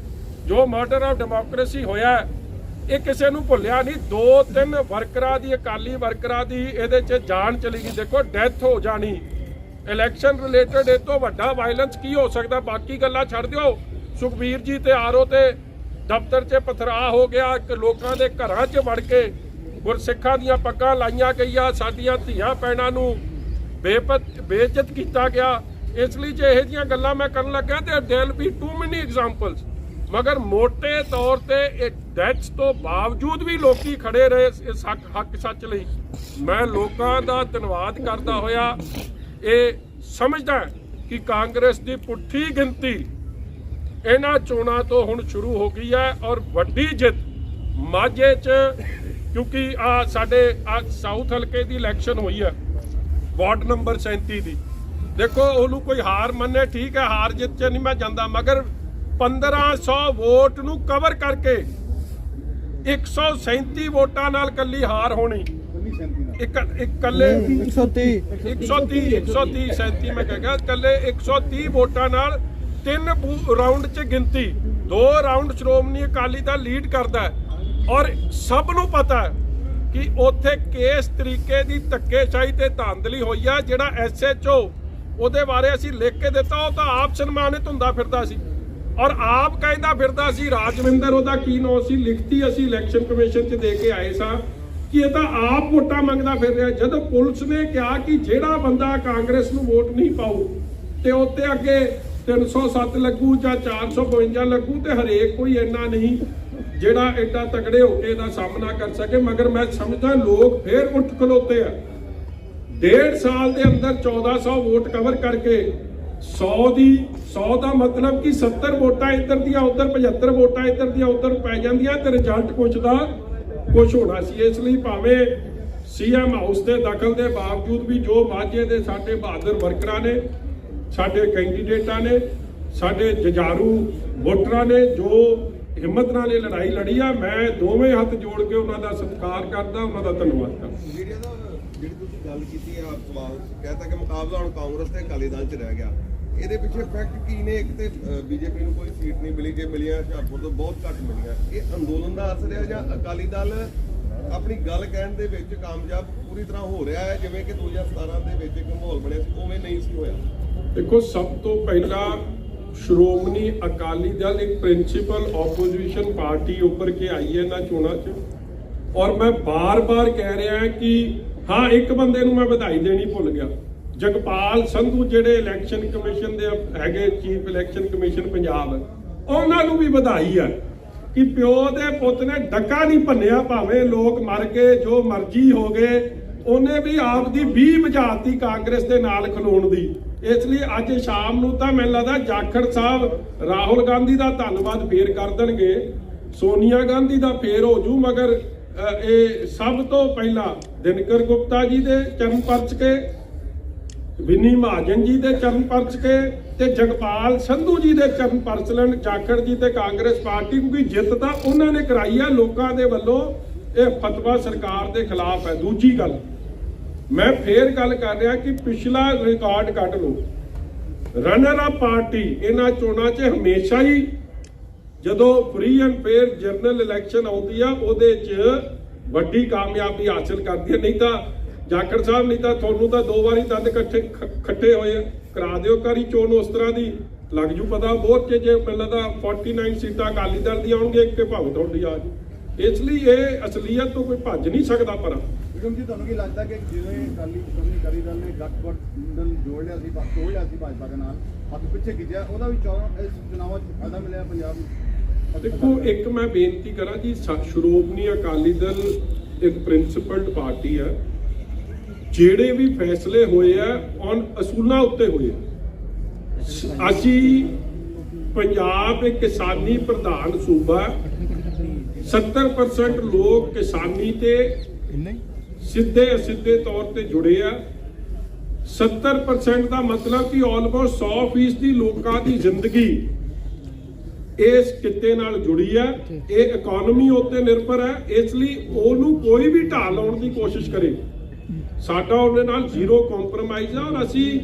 S2: ਜੋ ਮਰਡਰ ਆਫ ਡੈਮੋਕ੍ਰੇਸੀ ਹੋਇਆ, ਇਹ ਕਿਸੇ ਨੂੰ ਭੁੱਲਿਆ ਨਹੀਂ। 2-3 ਵਰਕਰਾਂ ਦੀ, ਅਕਾਲੀ ਵਰਕਰਾਂ ਦੀ ਇਹਦੇ 'ਚ ਜਾਨ ਚਲੀ ਗਈ। ਦੇਖੋ, ਡੈਥ ਹੋ ਜਾਣੀ। ਇਲੈਕਸ਼ਨ ਰਿਲੇਟਡ ਇਹ ਤੋਂ ਵੱਡਾ ਵਾਇਲੈਂਸ ਕੀ ਹੋ ਸਕਦਾ? ਬਾਕੀ ਗੱਲਾਂ ਛੱਡ ਦਿਓ, ਸੁਖਬੀਰ ਜੀ ਤੇ ਆਰਓ ਤੇ ਦਫ਼ਤਰ 'ਚ ਪਥਰਾਅ ਹੋ ਗਿਆ, ਲੋਕਾਂ ਦੇ ਘਰਾਂ 'ਚ ਵੜ ਕੇ ਗੁਰਸਿੱਖਾਂ ਦੀਆਂ ਪੱਗਾਂ ਲਾਈਆਂ ਗਈਆਂ, ਸਾਡੀਆਂ ਧੀਆਂ ਭੈਣਾਂ ਨੂੰ ਬੇਇੱਜ਼ਤ ਕੀਤਾ ਗਿਆ। ਇਸ ਲਈ ਜੇ ਇਹੋ ਜਿਹੀਆਂ ਗੱਲਾਂ ਮੈਂ ਕਰਨ ਲੱਗਾ ਤੇ ਦੇयर ਬੀ ਟੂ ਮੈਨੀ ਐਗਜ਼ਾਮਪਲਸ। ਮਗਰ ਮੋਟੇ ਤੌਰ ਤੇ ਇਹ ਡੈਥਸ ਤੋਂ ਬਾਵਜੂਦ ਵੀ ਲੋਕੀ ਖੜੇ ਰਹੇ ਇਸ ਹੱਕ ਸੱਚ ਲਈ। ਮੈਂ ਲੋਕਾਂ ਦਾ ਧੰਨਵਾਦ ਕਰਦਾ ਹੋਇਆ ਇਹ ਸਮਝਦਾ ਕਿ ਕਾਂਗਰਸ ਦੀ ਪੁੱਠੀ ਗਿਣਤੀ ਇਹਨਾਂ ਚੋਣਾਂ ਤੋਂ ਹੁਣ ਸ਼ੁਰੂ ਹੋ ਗਈ ਹੈ। ਔਰ ਵੱਡੀ ਜਿੱਤ ਮਾਝੇ 'ਚ, ਕਿਉਂਕਿ ਸਾਡੇ ਸਾਊਥ ਹਲਕੇ ਦੀ ਇਲੈਕਸ਼ਨ ਹੋਈ ਹੈ, ਵਾਰਡ ਨੰਬਰ 37 ਦੀ। ਦੇਖੋ, ਉਹਨੂੰ ਕੋਈ ਹਾਰ ਮੰਨੇ, ਠੀਕ ਹੈ, ਹਾਰ ਜਿੱਤ 'ਚ ਨਹੀਂ ਮੈਂ ਜਾਂਦਾ, ਮਗਰ 1500 ਵੋਟ ਨੂੰ ਕਵਰ ਕਰਕੇ 137 ਵੋਟਾਂ ਨਾਲ ਕੱਲੀ ਹਾਰ ਹੋਣੀ। ਇਕੱਲੇ 130 37 ਮੈਂ ਕਹਿ ਗਿਆ, ਕੱਲੇ 130 ਵੋਟਾਂ ਨਾਲ 3 ਰਾਉਂਡ 'ਚ ਗਿਣਤੀ, 2 ਰਾਉਂਡ ਸ਼੍ਰੋਮਣੀ ਅਕਾਲੀ ਦਲ ਲੀਡ ਕਰਦਾ ਹੈ। ਔਰ ਸਭ ਨੂੰ ਪਤਾ ਹੈ ਕਿ ਉੱਥੇ ਕਿਸ ਤਰੀਕੇ ਦੀ ਧੱਕੇਸ਼ਾਹੀ ਤੇ ਧਾਂਦਲੀ ਹੋਈ ਆ। ਜਿਹੜਾ SHO ਉਹਦੇ ਬਾਰੇ ਅਸੀਂ ਲਿਖ ਕੇ ਦਿੱਤਾ, ਉਹ ਤਾਂ ਆਪ ਸਨਮਾਨਿਤ ਹੁੰਦਾ ਫਿਰਦਾ ਸੀ ਔਰ ਆਪ ਕਹਿੰਦਾ ਫਿਰਦਾ ਸੀ, ਰਾਜਵਿੰਦਰ ਉਹਦਾ ਕੀ ਨਾਂ ਸੀ, ਲਿਖਤੀ ਅਸੀਂ ਇਲੈਕਸ਼ਨ ਕਮਿਸ਼ਨ 'ਚ ਦੇ ਕੇ ਆਏ ਸਾਂ ਕਿ ਇਹ ਤਾਂ ਆਪ ਵੋਟਾਂ ਮੰਗਦਾ ਫਿਰ ਰਿਹਾ। ਜਦੋਂ ਪੁਲਿਸ ਨੇ ਕਿਹਾ ਕਿ ਜਿਹੜਾ ਬੰਦਾ ਕਾਂਗਰਸ ਨੂੰ ਵੋਟ ਨਹੀਂ ਪਾਊ ਤੇ ਉੱਤੇ ਅੱਗੇ 307 ਲੱਗੂ ਜਾਂ 452 ਲੱਗੂ, ਤੇ ਹਰੇਕ ਕੋਈ ਇੰਨਾ ਨਹੀਂ ਜਿਹੜਾ ਐਡਾ ਤਕੜੇ ਹੋ ਕੇ ਇਹਦਾ ਸਾਹਮਣਾ ਕਰ ਸਕੇ। ਮਗਰ ਮੈਂ ਸਮਝਦਾ ਲੋਕ ਫੇਰ ਉੱਠ ਖਲੋਤੇ ਆ। 1.5 ਸਾਲ ਦੇ ਅੰਦਰ 1400 ਵੋਟ ਕਵਰ ਕਰਕੇ 100 ਦਾ ਮਤਲਬ ਕਿ 70 ਵੋਟਾਂ ਇੱਧਰ ਦੀਆਂ ਉੱਧਰ, 75 ਵੋਟਾਂ ਇੱਧਰ ਦੀਆਂ ਉੱਧਰ ਪੈ ਜਾਂਦੀਆਂ ਤੇ ਰਿਜ਼ਲਟ ਕੁਛ ਦਾ ਕੁਛ ਹੋਣਾ ਸੀ। ਇਸ ਲਈ ਭਾਵੇਂ CM ਹਾਊਸ ਦੇ ਦਖਲ ਦੇ ਬਾਵਜੂਦ ਵੀ ਜੋ ਮਾਝੇ ਦੇ ਸਾਡੇ ਬਹਾਦਰ ਵਰਕਰਾਂ ਨੇ, ਸਾਡੇ ਕੈਂਡੀਡੇਟਾਂ ਨੇ, ਸਾਡੇ ਜੁਝਾਰੂ ਵੋਟਰਾਂ ਨੇ ਜੋ ਹਿੰਮਤ ਨਾਲ ਇਹ ਲੜਾਈ ਲੜੀ ਆ, ਮੈਂ ਦੋਵੇਂ ਹੱਥ ਜੋੜ ਕੇ ਉਹਨਾਂ ਦਾ ਸਤਿਕਾਰ ਕਰਦਾ, ਉਹਨਾਂ ਦਾ ਧੰਨਵਾਦ ਕਰਦਾ।
S5: ਜਿਹੜੀ ਤੁਸੀਂ ਗੱਲ ਕੀਤੀ ਹੈ, ਸਵਾਲ ਕਹਿਤਾ ਕਿ ਮੁਕਾਬਲਾ ਹੁਣ ਕਾਂਗਰਸ ਤੇ ਅਕਾਲੀ ਦਲ 'ਚ ਰਹਿ ਗਿਆ, ਇਹਦੇ ਪਿੱਛੇ ਫੈਕਟ ਕੀ ਨੇ? ਇੱਕ ਤੇ BJP ਨੂੰ ਕੋਈ ਸੀਟ ਨਹੀਂ ਮਿਲੀ, ਜੇ ਮਿਲੀਆਂ ਹੁਸ਼ਿਆਰਪੁਰ ਤੋਂ ਬਹੁਤ ਘੱਟ ਮਿਲੀਆਂ। ਇਹ ਅੰਦੋਲਨ ਦਾ ਅਸਰ ਹੈ ਜਾਂ ਅਕਾਲੀ ਦਲ ਆਪਣੀ ਗੱਲ ਕਹਿਣ ਦੇ ਵਿੱਚ ਕਾਮਯਾਬ ਪੂਰੀ ਤਰ੍ਹਾਂ ਹੋ ਰਿਹਾ ਹੈ, ਜਿਵੇਂ ਕਿ 2017 ਦੇ ਵਿੱਚ ਇੱਕ ਮਾਹੌਲ ਬਣਿਆ ਸੀ ਉਵੇਂ ਨਹੀਂ ਸੀ ਹੋਇਆ?
S2: ਦੇਖੋ, ਸਭ ਤੋਂ ਪਹਿਲਾਂ ਸ਼੍ਰੋਮਣੀ ਅਕਾਲੀ ਦਲ ਇੱਕ ਪ੍ਰਿੰਸੀਪਲ ਆਪੋਜੀਸ਼ਨ ਪਾਰਟੀ ਉੱਪਰ ਕੇ ਆਈ ਹੈ ਇਹਨਾਂ ਚੋਣਾਂ 'ਚ। ਔਰ ਮੈਂ ਬਾਰ-ਬਾਰ ਕਹਿ ਰਿਹਾ ਕਿ ਹਾਂ, ਇੱਕ ਬੰਦੇ ਨੂੰ ਮੈਂ ਵਧਾਈ ਦੇਣੀ ਭੁੱਲ ਗਿਆ, ਜਗਪਾਲ ਸੰਧੂ ਜਿਹੜੇ ਇਲੈਕਸ਼ਨ ਕਮਿਸ਼ਨ ਦੇ ਹੈਗੇ, ਚੀਫ ਇਲੈਕਸ਼ਨ ਕਮਿਸ਼ਨ ਪੰਜਾਬ, ਉਹਨਾਂ ਨੂੰ ਵੀ ਵਧਾਈ ਹੈ ਕਿ ਪਿਓ ਦੇ ਪੁੱਤ ਨੇ ਡੱਕਾ ਨਹੀਂ ਭੰਨਿਆ। ਭਾਵੇਂ ਲੋਕ ਮਰ ਗਏ, ਜੋ ਮਰਜ਼ੀ ਹੋ ਗਏ, ਉਹਨੇ ਵੀ ਆਪ ਦੀ 20 ਵਜਾਤੀ ਕਾਂਗਰਸ ਦੇ ਨਾਲ ਖਲੋਣ ਦੀ। ਇਸ ਲਈ ਅੱਜ ਸ਼ਾਮ ਨੂੰ ਤਾਂ ਮੈਨੂੰ ਲੱਗਦਾ ਜਾਖੜ ਸਾਹਿਬ ਰਾਹੁਲ ਗਾਂਧੀ ਦਾ ਧੰਨਵਾਦ ਫੇਰ ਕਰ ਦੇਣਗੇ, ਸੋਨੀਆ ਗਾਂਧੀ ਦਾ ਫੇਰ ਹੋ ਜੂ, ਮਗਰ ਇਹ ਸਭ ਤੋਂ ਪਹਿਲਾਂ ਦਿਨਕਰ ਗੁਪਤਾ ਜੀ ਦੇ ਚਰਨ ਪਰਚ ਕੇ, ਵਿਨੀ ਮਹਾਜਨ ਜੀ ਦੇ ਚਰਨ ਪਰਚ ਕੇ ਤੇ ਜਗਪਾਲ ਸੰਧੂ ਜੀ ਦੇ ਚਰਨ ਪਰਚ ਲੈਣ ਜਾਖੜ ਜੀ ਤੇ ਕਾਂਗਰਸ ਪਾਰਟੀ, ਕਿਉਂਕਿ ਜਿੱਤ ਤਾਂ ਉਹਨਾਂ ਨੇ ਕਰਾਈ ਹੈ ਲੋਕਾਂ ਦੇ ਵੱਲੋਂ। ਇਹ ਫਤਵਾ ਸਰਕਾਰ ਦੇ ਖਿਲਾਫ ਹੈ। ਦੂਜੀ ਗੱਲ, ਮੈਂ ਫੇਰ ਗੱਲ ਕਰ ਰਿਹਾ ਕਿ ਪਿਛਲਾ ਰਿਕਾਰਡ ਕੱਢ ਲਓ। ਰਨਰ ਅਪ ਪਾਰਟੀ ਇਹਨਾਂ ਚੋਣਾਂ 'ਚ ਹਮੇਸ਼ਾ ਹੀ ਜਦੋਂ free and fair general election ਆਉਂਦੀ ਆ ਉਹਦੇ 'ਚ ਵੱਡੀ ਕਾਮਯਾਬੀ ਹਾਸਲ ਕਰਦੀ ਹੈ। ਨਹੀਂ ਤਾਂ ਜਾਖੜ ਸਾਹਿਬ, ਨਹੀਂ ਤਾਂ ਤੁਹਾਨੂੰ ਤਾਂ 2 ਵਾਰੀ ਦੰਦ ਖੱਟੇ ਹੋਏ ਆ। ਕਰਾ ਦਿਓ ਕਾਰੀ ਚੋਣ ਉਸ ਤਰ੍ਹਾਂ ਦੀ, ਲੱਗ ਜੂ ਪਤਾ ਬਹੁਤ ਕਿ ਜੇ ਪਹਿਲਾਂ ਤਾਂ 49 ਸੀਟਾਂ ਅਕਾਲੀ ਦਲ ਦੀਆਂ ਆਉਣਗੀਆਂ, ਇੱਕ ਭਾਵੇਂ ਤੁਹਾਡੀ ਆ ਜੂ। ਇਸ ਲਈ ਇਹ ਅਸਲੀਅਤ ਤੋਂ ਕੋਈ ਭੱਜ ਨਹੀਂ ਸਕਦਾ। ਪਰ
S4: ਵਿਕਰਮ ਜੀ, ਤੁਹਾਨੂੰ ਕੀ ਲੱਗਦਾ ਕਿ ਜਿਵੇਂ ਅਕਾਲੀ ਦਲ ਨੇ ਗਠਬੰਧਨ ਤੋੜ ਲਿਆ ਸੀ ਭਾਜਪਾ ਦੇ ਨਾਲ, ਹੱਥ ਪਿੱਛੇ ਖਿੱਚਿਆ, ਉਹਦਾ ਵੀ ਇਸ ਚੁਣਾਵਾਂ 'ਚ ਫਾਇਦਾ ਮਿਲਿਆ ਪੰਜਾਬ ਨੂੰ?
S2: ਦੇਖੋ, ਇੱਕ ਮੈਂ ਬੇਨਤੀ ਕਰਾਂ ਜੀ, ਸ਼੍ਰੋਮਣੀ ਅਕਾਲੀ ਦਲ ਇੱਕ ਪ੍ਰਿੰਸੀਪਲਡ ਪਾਰਟੀ ਹੈ। ਜਿਹੜੇ ਵੀ ਫੈਸਲੇ ਹੋਏ ਆ ਔਨ ਅਸੂਲਾਂ ਉੱਤੇ ਹੋਏ ਆ। ਅਸੀਂ ਪੰਜਾਬ ਇੱਕ ਕਿਸਾਨੀ ਪ੍ਰਧਾਨ ਸੂਬਾ, 70% ਲੋਕ ਕਿਸਾਨੀ ਤੇ ਸਿੱਧੇ ਅਸਿੱਧੇ ਤੌਰ ਤੇ ਜੁੜੇ ਆ। 70% ਦਾ ਮਤਲਬ ਕਿ ਆਲਮੋਸਟ 100% ਲੋਕਾਂ ਦੀ ਜ਼ਿੰਦਗੀ ਇਸ ਕਿੱਤੇ ਨਾਲ ਜੁੜੀ ਆ। ਇਹ ਇਕਨੋਮੀ ਉੱਤੇ ਨਿਰਭਰ ਹੈ। ਇਸ ਲਈ ਉਹਨੂੰ ਕੋਈ ਵੀ ਢਾਲ ਲਾਉਣ ਦੀ ਕੋਸ਼ਿਸ਼ ਕਰੇ, ਸਾਡਾ ਉਹਦੇ ਨਾਲ ਜ਼ੀਰੋ ਕੰਪਰੋਮਾਈਜ਼ ਆ। ਔਰ ਅਸੀਂ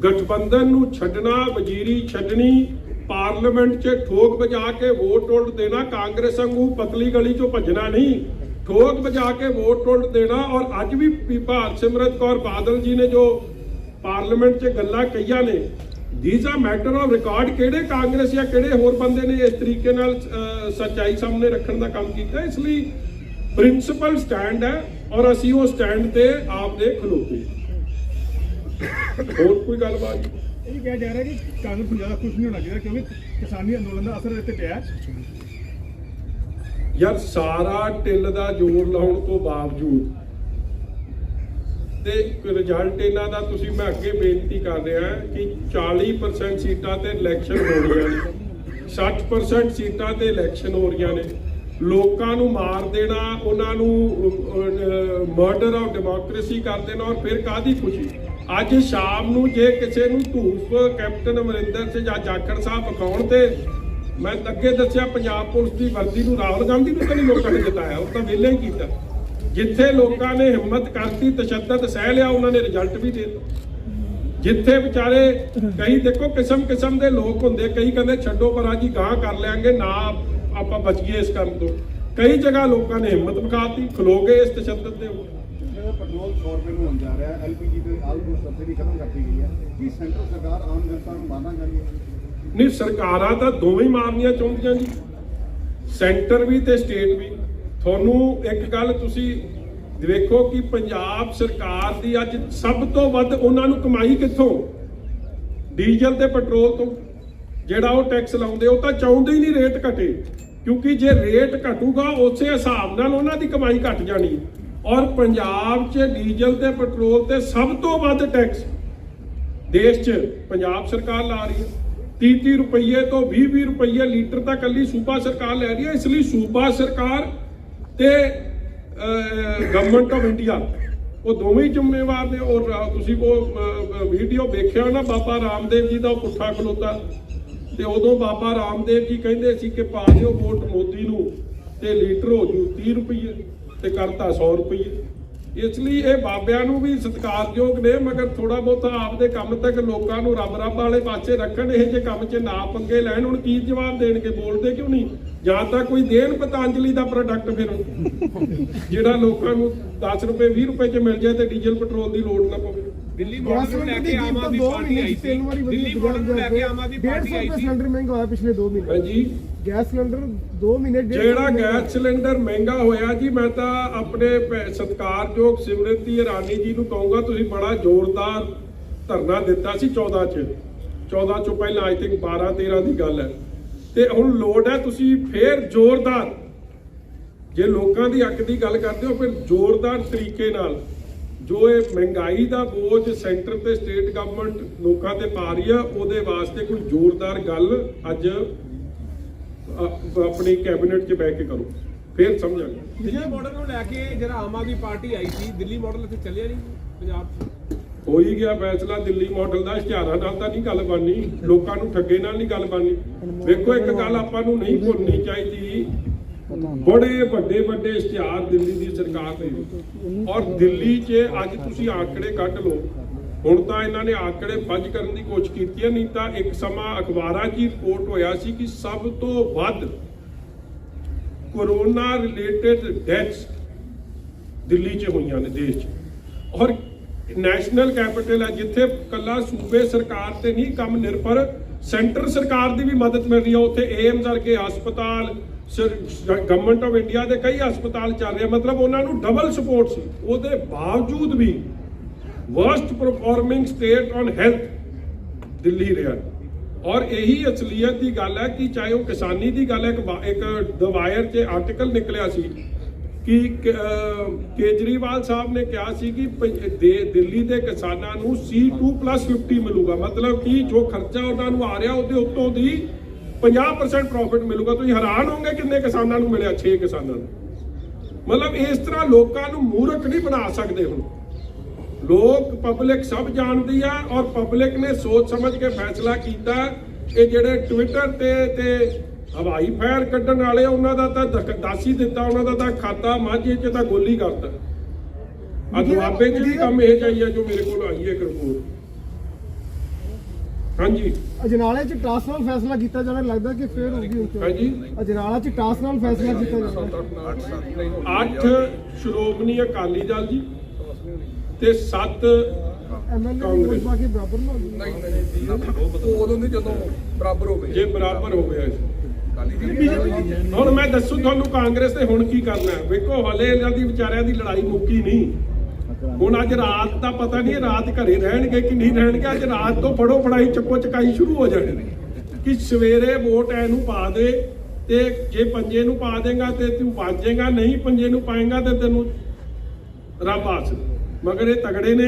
S2: ਗਠਬੰਧਨ ਨੂੰ ਛੱਡਣਾ, ਵਜ਼ੀਰੀ ਛੱਡਣੀ, ਪਾਰਲੀਮੈਂਟ 'ਚ ਠੋਕ ਵਜਾ ਕੇ ਵੋਟ ਉਲਟ ਦੇਣਾ, ਕਾਂਗਰਸ ਵਾਂਗੂ ਪਤਲੀ ਗਲੀ 'ਚੋਂ ਭੱਜਣਾ ਨਹੀਂ, ਠੋਕ ਵਜਾ ਕੇ ਵੋਟ ਉਲਟ ਦੇਣਾ। ਔਰ ਅੱਜ ਵੀ ਬੀਬਾ ਹਰਸਿਮਰਤ ਕੌਰ ਬਾਦਲ ਜੀ ਨੇ ਜੋ ਪਾਰਲੀਮੈਂਟ 'ਚ ਗੱਲਾਂ ਕਹੀਆਂ ਨੇ, these are matter of record. ਕਿਹੜੇ ਕਾਂਗਰਸ ਜਾਂ ਕਿਹੜੇ ਹੋਰ ਬੰਦੇ ਨੇ ਇਸ ਤਰੀਕੇ ਨਾਲ ਸੱਚਾਈ ਸਾਹਮਣੇ ਰੱਖਣ ਦਾ ਕੰਮ ਕੀਤਾ? ਇਸ ਲਈ ਪ੍ਰਿੰਸੀਪਲ ਸਟੈਂਡ ਹੈ ਔਰ ਅਸੀਂ ਉਹ ਸਟੈਂਡ ਤੇ ਆਪਦੇ ਖਲੋਤੇ। ਹੋਰ ਕੋਈ ਗੱਲਬਾਤ ਜੀ?
S4: ਇਹ ਕਿਹਾ ਜਾ ਰਿਹਾ ਕਿ ਕਾਂਗਰਸ ਨੂੰ ਜ਼ਿਆਦਾ ਖੁਸ਼ ਨਹੀਂ ਹੋਣਾ ਚਾਹੀਦਾ ਕਿਉਂਕਿ ਕਿਸਾਨੀ ਅੰਦੋਲਨ ਦਾ ਅਸਰ ਇੱਥੇ ਪਿਆ।
S2: ਯਾਰ, ਸਾਰਾ ਢਿੱਲ ਦਾ ਜ਼ੋਰ ਲਾਉਣ ਤੋਂ ਬਾਵਜੂਦ ਤੇ ਰਿਜ਼ਲਟ ਇਹਨਾਂ ਦਾ ਤੁਸੀਂ, ਮੈਂ ਅੱਗੇ ਬੇਨਤੀ ਕਰ ਰਿਹਾ ਕਿ 40% ਸੀਟਾਂ ਤੇ ਇਲੈਕਸ਼ਨ ਹੋ ਰਹੀਆਂ ਨੇ, 60% ਸੀਟਾਂ ਤੇ ਇਲੈਕਸ਼ਨ ਹੋ ਰਹੀਆਂ ਨੇ। ਲੋਕਾਂ ਨੂੰ ਮਾਰ ਦੇਣਾ, ਉਹਨਾਂ ਨੂੰ ਮਰਡਰ ਆਫ ਡੈਮੋਕ੍ਰੇਸੀ ਕਰ ਦੇਣਾ, ਔਰ ਫਿਰ ਕਾਹਦੀ ਖੁਸ਼ੀ? ਅੱਜ ਸ਼ਾਮ ਨੂੰ ਜੇ ਕਿਸੇ ਨੂੰ ਧੂਫ ਕੈਪਟਨ ਅਮਰਿੰਦਰ ਸਿੰਘ ਜਾਂ ਜਾਖੜ ਸਾਹਿਬ ਵਿਖਾਉਣ ਤੇ, ਮੈਂ ਅੱਗੇ ਦੱਸਿਆ ਪੰਜਾਬ ਪੁਲਿਸ ਦੀ ਵਰਦੀ ਨੂੰ ਰਾਹੁਲ ਗਾਂਧੀ ਨੂੰ ਤਾਂ ਨਹੀਂ ਲੋਕਾਂ ਨੇ ਜਿਤਾਇਆ, ਉਹ ਤਾਂ ਵਿਹਲੇ ਹੀ ਕੀਤਾ। ਜਿੱਥੇ ਲੋਕਾਂ ਨੇ ਹਿੰਮਤ ਕਰਤੀ, ਤਸ਼ੱਦਦ ਸਹਿ ਲਿਆ, ਉਹਨਾਂ ਨੇ ਰਿਜ਼ਲਟ ਵੀ ਦੇ ਦਿੱਤਾ। ਜਿੱਥੇ ਵਿਚਾਰੇ ਕਈ ਦੇਖੋ ਕਿਸਮ ਦੇ ਲੋਕ ਹੁੰਦੇ, ਕਈ ਕਹਿੰਦੇ ਛੱਡੋ ਪਰਾਂ ਜੀ, ਗਾਂਹ ਕਰ ਲਿਆਂਗੇ ਨਾ, ਆਪਾਂ ਬਚ ਗਏ ਇਸ ਕੰਮ ਤੋਂ। ਕਈ ਜਗ੍ਹਾ ਲੋਕਾਂ ਨੇ ਹਿੰਮਤ ਵਿਖਾਤੀ, ਖਲੋ ਗਏ ਇਸ ਤਸ਼ੱਦਦ ਦੇ ਉੱਤੇ।
S4: ਪੈਟਰੋਲ 100 ਰੁਪਏ ਨੂੰ ਹੋਣ ਜਾ ਰਿਹਾ ਹੈ, ਐਲਪੀਜੀ ਤੇ ਆਲਮੋਸਟ ਸਬਸਿਡੀ ਖਤਮ ਕਰਤੀ ਗਈ ਹੈ। ਕੀ ਸੈਂਟਰ ਸਰਕਾਰ ਆਮ ਜਨਤਾ ਨੂੰ ਮਾਰਨਾ ਚਾਹੀਦੀ ਹੈ?
S2: ਨਹੀਂ, ਸਰਕਾਰਾਂ ਤਾਂ ਦੋਵੇਂ ਹੀ ਮਾਰਨੀਆਂ ਚਾਹੁੰਦੀਆਂ ਜੀ, ਸੈਂਟਰ ਵੀ ਤੇ ਸਟੇਟ ਵੀ। ਤੁਹਾਨੂੰ ਇੱਕ ਗੱਲ ਤੁਸੀਂ ਦੇਖੋ ਕਿ ਪੰਜਾਬ ਸਰਕਾਰ ਦੀ ਅੱਜ ਸਭ ਤੋਂ ਵੱਧ ਉਹਨਾਂ ਨੂੰ ਕਮਾਈ ਕਿੱਥੋਂ? ਡੀਜ਼ਲ ਤੇ ਪੈਟਰੋਲ ਤੋਂ। ਜਿਹੜਾ ਉਹ ਟੈਕਸ ਲਾਉਂਦੇ, ਉਹ ਤਾਂ ਚਾਹੁੰਦੇ ਹੀ ਨਹੀਂ ਰੇਟ ਘਟੇ, ਕਿਉਂਕਿ ਜੇ ਰੇਟ ਘਟੂਗਾ ਉਸੇ ਹਿਸਾਬ ਨਾਲ ਉਹਨਾਂ ਦੀ ਕਮਾਈ ਘਟ ਜਾਣੀ। ਔਰ ਪੰਜਾਬ 'ਚ ਡੀਜ਼ਲ ਤੇ ਪੈਟਰੋਲ ਤੇ ਸਭ ਤੋਂ ਵੱਧ ਟੈਕਸ ਦੇਸ਼ 'ਚ ਪੰਜਾਬ ਸਰਕਾਰ ਲਾ ਰਹੀ ਹੈ। 30 ਰੁਪਏ ਤੋਂ 20 ਰੁਪਏ ਲੀਟਰ ਤਾਂ ਕੱਲੀ ਸੂਬਾ ਸਰਕਾਰ ਲੈ ਰਹੀ ਹੈ। ਇਸ ਲਈ ਸੂਬਾ ਸਰਕਾਰ ਤੇ ਗਵਰਨਮੈਂਟ ਆਫ ਇੰਡੀਆ ਉਹ ਦੋਵੇਂ ਹੀ ਜ਼ਿੰਮੇਵਾਰ ਨੇ। ਔਰ ਤੁਸੀਂ ਉਹ ਵੀਡੀਓ ਵੇਖਿਆ ਨਾ ਬਾਬਾ ਰਾਮਦੇਵ ਜੀ ਦਾ, ਉਹ ਪੁੱਠਾ ਖਲੋਤਾ, ਤੇ ਉਦੋਂ ਬਾਬਾ ਰਾਮਦੇਵ ਜੀ ਕਹਿੰਦੇ ਸੀ ਕਿ ਪਾ ਦਿਓ ਵੋਟ ਮੋਦੀ ਨੂੰ ਤੇ ਲੀਟਰ ਹੋ ਜੂ 30 ਰੁਪਏ ਤੇ ਕਰਤਾ 100 ਰੁਪਏ। ਇਸ ਲਈ ਇਹ ਬਾਬਿਆਂ ਨੂੰ ਵੀ ਸਤਿਕਾਰਯੋਗ ਨੇ, ਮਗਰ ਥੋੜਾ ਬਹੁਤਾ ਆਪਦੇ ਕੰਮ ਤੱਕ ਲੋਕਾਂ ਨੂੰ ਰੱਬ ਵਾਲੇ ਪਾਸੇ ਰੱਖਣ। ਇਹ ਜੇ ਕੰਮ 'ਚ ਨਾ ਪੰਗੇ ਲੈਣ, ਹੁਣ ਕੀ ਜਵਾਬ ਦੇਣਗੇ? ਬੋਲਦੇ ਕਿਉਂ ਨਹੀਂ? ਜਾਂ ਤਾਂ ਕੋਈ ਦੇਣ ਪਤੰਜਲੀ ਦਾ ਪ੍ਰੋਡਕਟ ਫਿਰ ਜਿਹੜਾ ਲੋਕਾਂ ਨੂੰ 10 ਰੁਪਏ 20 ਰੁਪਏ 'ਚ ਮਿਲ ਜਾਏ ਤੇ ਡੀਜ਼ਲ ਪੈਟਰੋਲ ਦੀ ਲੋੜ ਨਾ ਪਵੇ।
S3: ਦਿੱਲੀ ਮਾਡਲ ਨੂੰ ਲੈ ਕੇ ਆਮ ਆਦਮੀ ਪਾਰਟੀ ਆਈ ਸੀ, ਦਿੱਲੀ ਮਾਡਲ ਨੂੰ ਲੈ ਕੇ ਆਮ ਆਦਮੀ ਪਾਰਟੀ ਆਈ ਸੀ।
S4: ਸਿਲੰਡਰ ਮਹਿੰਗਾ ਹੋਇਆ ਪਿਛਲੇ 2 ਮਹੀਨੇ।
S2: ਹਾਂਜੀ,
S4: ਗੈਸ ਸਿਲੰਡਰ 2 ਮਹੀਨੇ
S2: ਜਿਹੜਾ ਗੈਸ ਸਿਲੰਡਰ ਮਹਿੰਗਾ ਹੋਇਆ ਜੀ, ਮੈਂ ਤਾਂ ਆਪਣੇ ਸਤਿਕਾਰਯੋਗ ਸਿਮਰਤੀ ਇਰਾਨੀ ਜੀ ਨੂੰ ਕਹੂੰਗਾ, ਤੁਸੀਂ ਬੜਾ ਜ਼ੋਰਦਾਰ ਧਰਨਾ ਦਿੱਤਾ ਸੀ 14 ਚੋਂ ਪਹਿਲਾਂ, ਆਈ ਥਿੰਕ 12-13 ਦੀ ਗੱਲ ਹੈ। ਤੇ ਹੁਣ ਲੋੜ ਹੈ ਤੁਸੀਂ ਫੇਰ ਜ਼ੋਰਦਾਰ, ਜੇ ਲੋਕਾਂ ਦੀ ਹੱਕ ਦੀ ਗੱਲ ਕਰਦੇ ਹੋ, ਫਿਰ ਜ਼ੋਰਦਾਰ ਤਰੀਕੇ ਨਾਲ ਜੋ ਇਹ ਮਹਿੰਗਾਈ ਦਾ ਬੋਝ ਸੈਂਟਰ ਤੇ ਸਟੇਟ ਗਵਰਨਮੈਂਟ ਲੋਕਾਂ ਤੇ ਪਾ ਰਹੀ ਆ, ਉਹਦੇ ਵਾਸਤੇ ਕੋਈ ਜ਼ੋਰਦਾਰ ਗੱਲ ਅੱਜ ਆਪਣੀ ਕੈਬਨਿਟ 'ਚ ਬਹਿ ਕੇ ਕਰੋ, ਫਿਰ ਸਮਝਾਂਗੇ।
S3: ਦਿੱਲੀ ਮਾਡਲ ਨੂੰ ਲੈ ਕੇ ਜਿਹੜਾ ਆਮ ਆਦਮੀ ਪਾਰਟੀ ਆਈ ਸੀ, ਦਿੱਲੀ ਮਾਡਲ ਇੱਥੇ ਚੱਲਿਆ ਨਹੀਂ ਪੰਜਾਬ 'ਚ।
S2: ਹੋ ਹੀ ਗਿਆ ਫੈਸਲਾ ਦਿੱਲੀ ਮਾਡਲ ਦਾ। ਇਸ਼ਤਿਹਾਰਾਂ ਨਾਲ ਤਾਂ ਨਹੀਂ ਗੱਲ ਬਣਨੀ, ਲੋਕਾਂ ਨੂੰ ਠੱਗੇ ਨਾਲ ਨਹੀਂ ਗੱਲ ਬਣਨੀ। ਵੇਖੋ, ਇੱਕ ਗੱਲ ਆਪਾਂ ਨੂੰ ਨਹੀਂ ਭੁੱਲਣੀ ਚਾਹੀਦੀ, ਬੜੇ ਵੱਡੇ ਇਸ਼ਤਿਹਾਰ ਦਿੱਲੀ ਦੀ ਸਰਕਾਰ ਦੇ, ਔਰ ਦਿੱਲੀ 'ਚ ਅੱਜ ਤੁਸੀਂ ਆંકੜੇ ਕੱਢ ਲਓ, ਹੁਣ ਤਾਂ ਇਹਨਾਂ ਨੇ ਆંકੜੇ ਫੱਜ ਕਰਨ ਦੀ ਕੋਸ਼ਿਸ਼ ਕੀਤੀ ਹੈ, ਨਹੀਂ ਤਾਂ ਇੱਕ ਸਮਾਂ ਅਖਬਾਰਾਂ 'ਚ ਹੀ ਰਿਪੋਰਟ ਹੋਇਆ ਸੀ ਕਿ ਸਭ ਤੋਂ ਵੱਧ ਕੋਰੋਨਾ ਰਿਲੇਟਡ ਡੈਥਸ ਦਿੱਲੀ 'ਚ ਹੋਈਆਂ ਨੇ ਦੇਸ਼ 'ਚ। ਔਰ ਨੈਸ਼ਨਲ ਕੈਪੀਟਲ ਹੈ ਜਿੱਥੇ ਕੱਲਾ ਸੂਬੇ ਸਰਕਾਰ ਤੇ ਨਹੀਂ ਕੰਮ ਨਿਰਭਰ, ਸੈਂਟਰ ਸਰਕਾਰ ਦੀ ਵੀ ਮਦਦ ਮਿਲ ਰਹੀ ਹੈ। ਉੱਥੇ ਏਮਜ਼ ਵਰਗੇ ਹਸਪਤਾਲ, ਗਵਰਨਮੈਂਟ ਆਫ ਇੰਡੀਆ ਦੇ ਕਈ ਹਸਪਤਾਲ ਚੱਲ ਰਹੇ, ਮਤਲਬ ਉਹਨਾਂ ਨੂੰ ਡਬਲ ਸਪੋਰਟ ਸੀ। ਉਹਦੇ ਬਾਵਜੂਦ ਵੀ worst performing state on health Delhi ਰਿਹਾ। ਔਰ ਇਹੀ ਅਸਲੀਅਤ ਦੀ ਗੱਲ ਹੈ ਕਿ ਚਾਹੇ ਉਹ ਕਿਸਾਨੀ ਦੀ ਗੱਲ ਹੈ, ਇੱਕ ਦ ਵਾਇਰ 'ਚ ਆਰਟੀਕਲ ਨਿਕਲਿਆ ਸੀ ਕਿ ਕੇਜਰੀਵਾਲ ਸਾਹਿਬ ਨੇ ਕਿਹਾ ਸੀ ਕਿ ਦਿੱਲੀ ਦੇ ਕਿਸਾਨਾਂ ਨੂੰ C2+50 ਮਿਲੂਗਾ, ਮਤਲਬ ਕਿ ਜੋ ਖਰਚਾ ਉਹਨਾਂ ਨੂੰ ਆ ਰਿਹਾ ਉਹਦੇ ਉੱਤੋਂ ਦੀ 50% ਪ੍ਰੋਫਿਟ ਮਿਲੂਗਾ। ਤੁਸੀਂ ਹੈਰਾਨ ਹੋਗੇ ਕਿੰਨੇ ਕਿਸਾਨਾਂ ਨੂੰ ਮਿਲਿਆ? 6 ਕਿਸਾਨਾਂ ਨੂੰ। ਮਤਲਬ ਇਸ ਤਰ੍ਹਾਂ ਲੋਕਾਂ ਨੂੰ ਮੂਰਖ ਨਹੀਂ ਬਣਾ ਸਕਦੇ। ਹੁਣ ਲੋਕ, ਪਬਲਿਕ ਸਭ ਜਾਣਦੀ ਆ ਔਰ ਪਬਲਿਕ ਨੇ ਸੋਚ ਸਮਝ ਕੇ ਫੈਸਲਾ ਕੀਤਾ। ਇਹ ਜਿਹੜੇ ਟਵਿੱਟਰ ਤੇ ਹਵਾਈ ਫਾਇਰ ਕੱਢਣ ਵਾਲੇ ਉਹਨਾਂ ਦਾ ਤਾਂ ਦੱਸ ਹੀ ਦਿੱਤਾ, ਉਹਨਾਂ ਦਾ ਤਾਂ ਖਾਤਾ ਮਾਝੇ 'ਚ ਤਾਂ ਗੋਲੀ ਕਰਤਾ। ਦੁਆਬੇ 'ਚ ਵੀ ਕੰਮ ਇਹ ਚਾਹੀਏ ਜੋ ਮੇਰੇ ਕੋਲ ਆਈ ਹੈ ਇੱਕ ਰਿਪੋਰਟ। ਹਾਂਜੀ,
S6: ਅਜਨਾਲੇ 'ਚ ਟਾਸ ਨਾਲ ਫੈਸਲਾ ਕੀਤਾ ਜਾਣਾ, ਲੱਗਦਾ ਕਿ ਫੇਰ ਹੋਊਗੀ।
S2: ਹਾਂਜੀ,
S6: ਅਜਨਾਲਾ 'ਚ ਟਾਸ ਨਾਲ ਫੈਸਲਾ ਕੀਤਾ ਜਾਣਾ।
S2: 8 ਸ਼੍ਰੋਮਣੀ ਅਕਾਲੀ ਦਲ ਜੀ ਤੇ 7
S6: ਐਮਐਲਏ ਵੋਟ ਪਾ ਕੇ ਬਰਾਬਰ ਨਾ ਹੋ ਜਾਵੇ।
S3: ਉਦੋਂ ਦੀ ਜਦੋਂ ਬਰਾਬਰ ਹੋ ਗਏ,
S2: ਜੇ ਬਰਾਬਰ ਹੋ ਗਿਆ ਹੁਣ ਮੈਂ ਦੱਸੂ ਤੁਹਾਨੂੰ ਕਾਂਗਰਸ ਨੇ ਹੁਣ ਕੀ ਕਰਨਾ ਹੈ। ਵੇਖੋ ਹਲੇ ਇਹਨਾਂ ਦੀ ਵਿਚਾਰਿਆਂ ਦੀ ਲੜਾਈ ਮੁੱਕੀ ਨਹੀਂ। ਹੁਣ ਅੱਜ ਰਾਤ ਦਾ ਪਤਾ ਨਹੀਂ ਰਾਤ ਘਰੇ ਰਹਿਣਗੇ ਕਿ ਨਹੀਂ ਰਹਿਣਗੇ। ਅੱਜ ਰਾਤ ਤੋਂ ਫੜੋ ਫੜਾਈ ਚੱਕੋ ਚਕਾਈ ਸ਼ੁਰੂ ਹੋ ਜਾਣੀ ਕਿ ਸਵੇਰੇ ਵੋਟ ਇਹਨੂੰ ਪਾ ਦੇ, ਤੇ ਜੇ ਪੰਜੇ ਨੂੰ ਪਾ ਦੇਗਾ ਤੇ ਤੂੰ ਬਚ ਜਾਏਗਾ, ਨਹੀਂ ਪੰਜੇ ਨੂੰ ਪਾਏਗਾ ਤੇ ਤੈਨੂੰ ਰੱਬ ਆਸ। ਮਗਰ ਇਹ ਤਗੜੇ ਨੇ,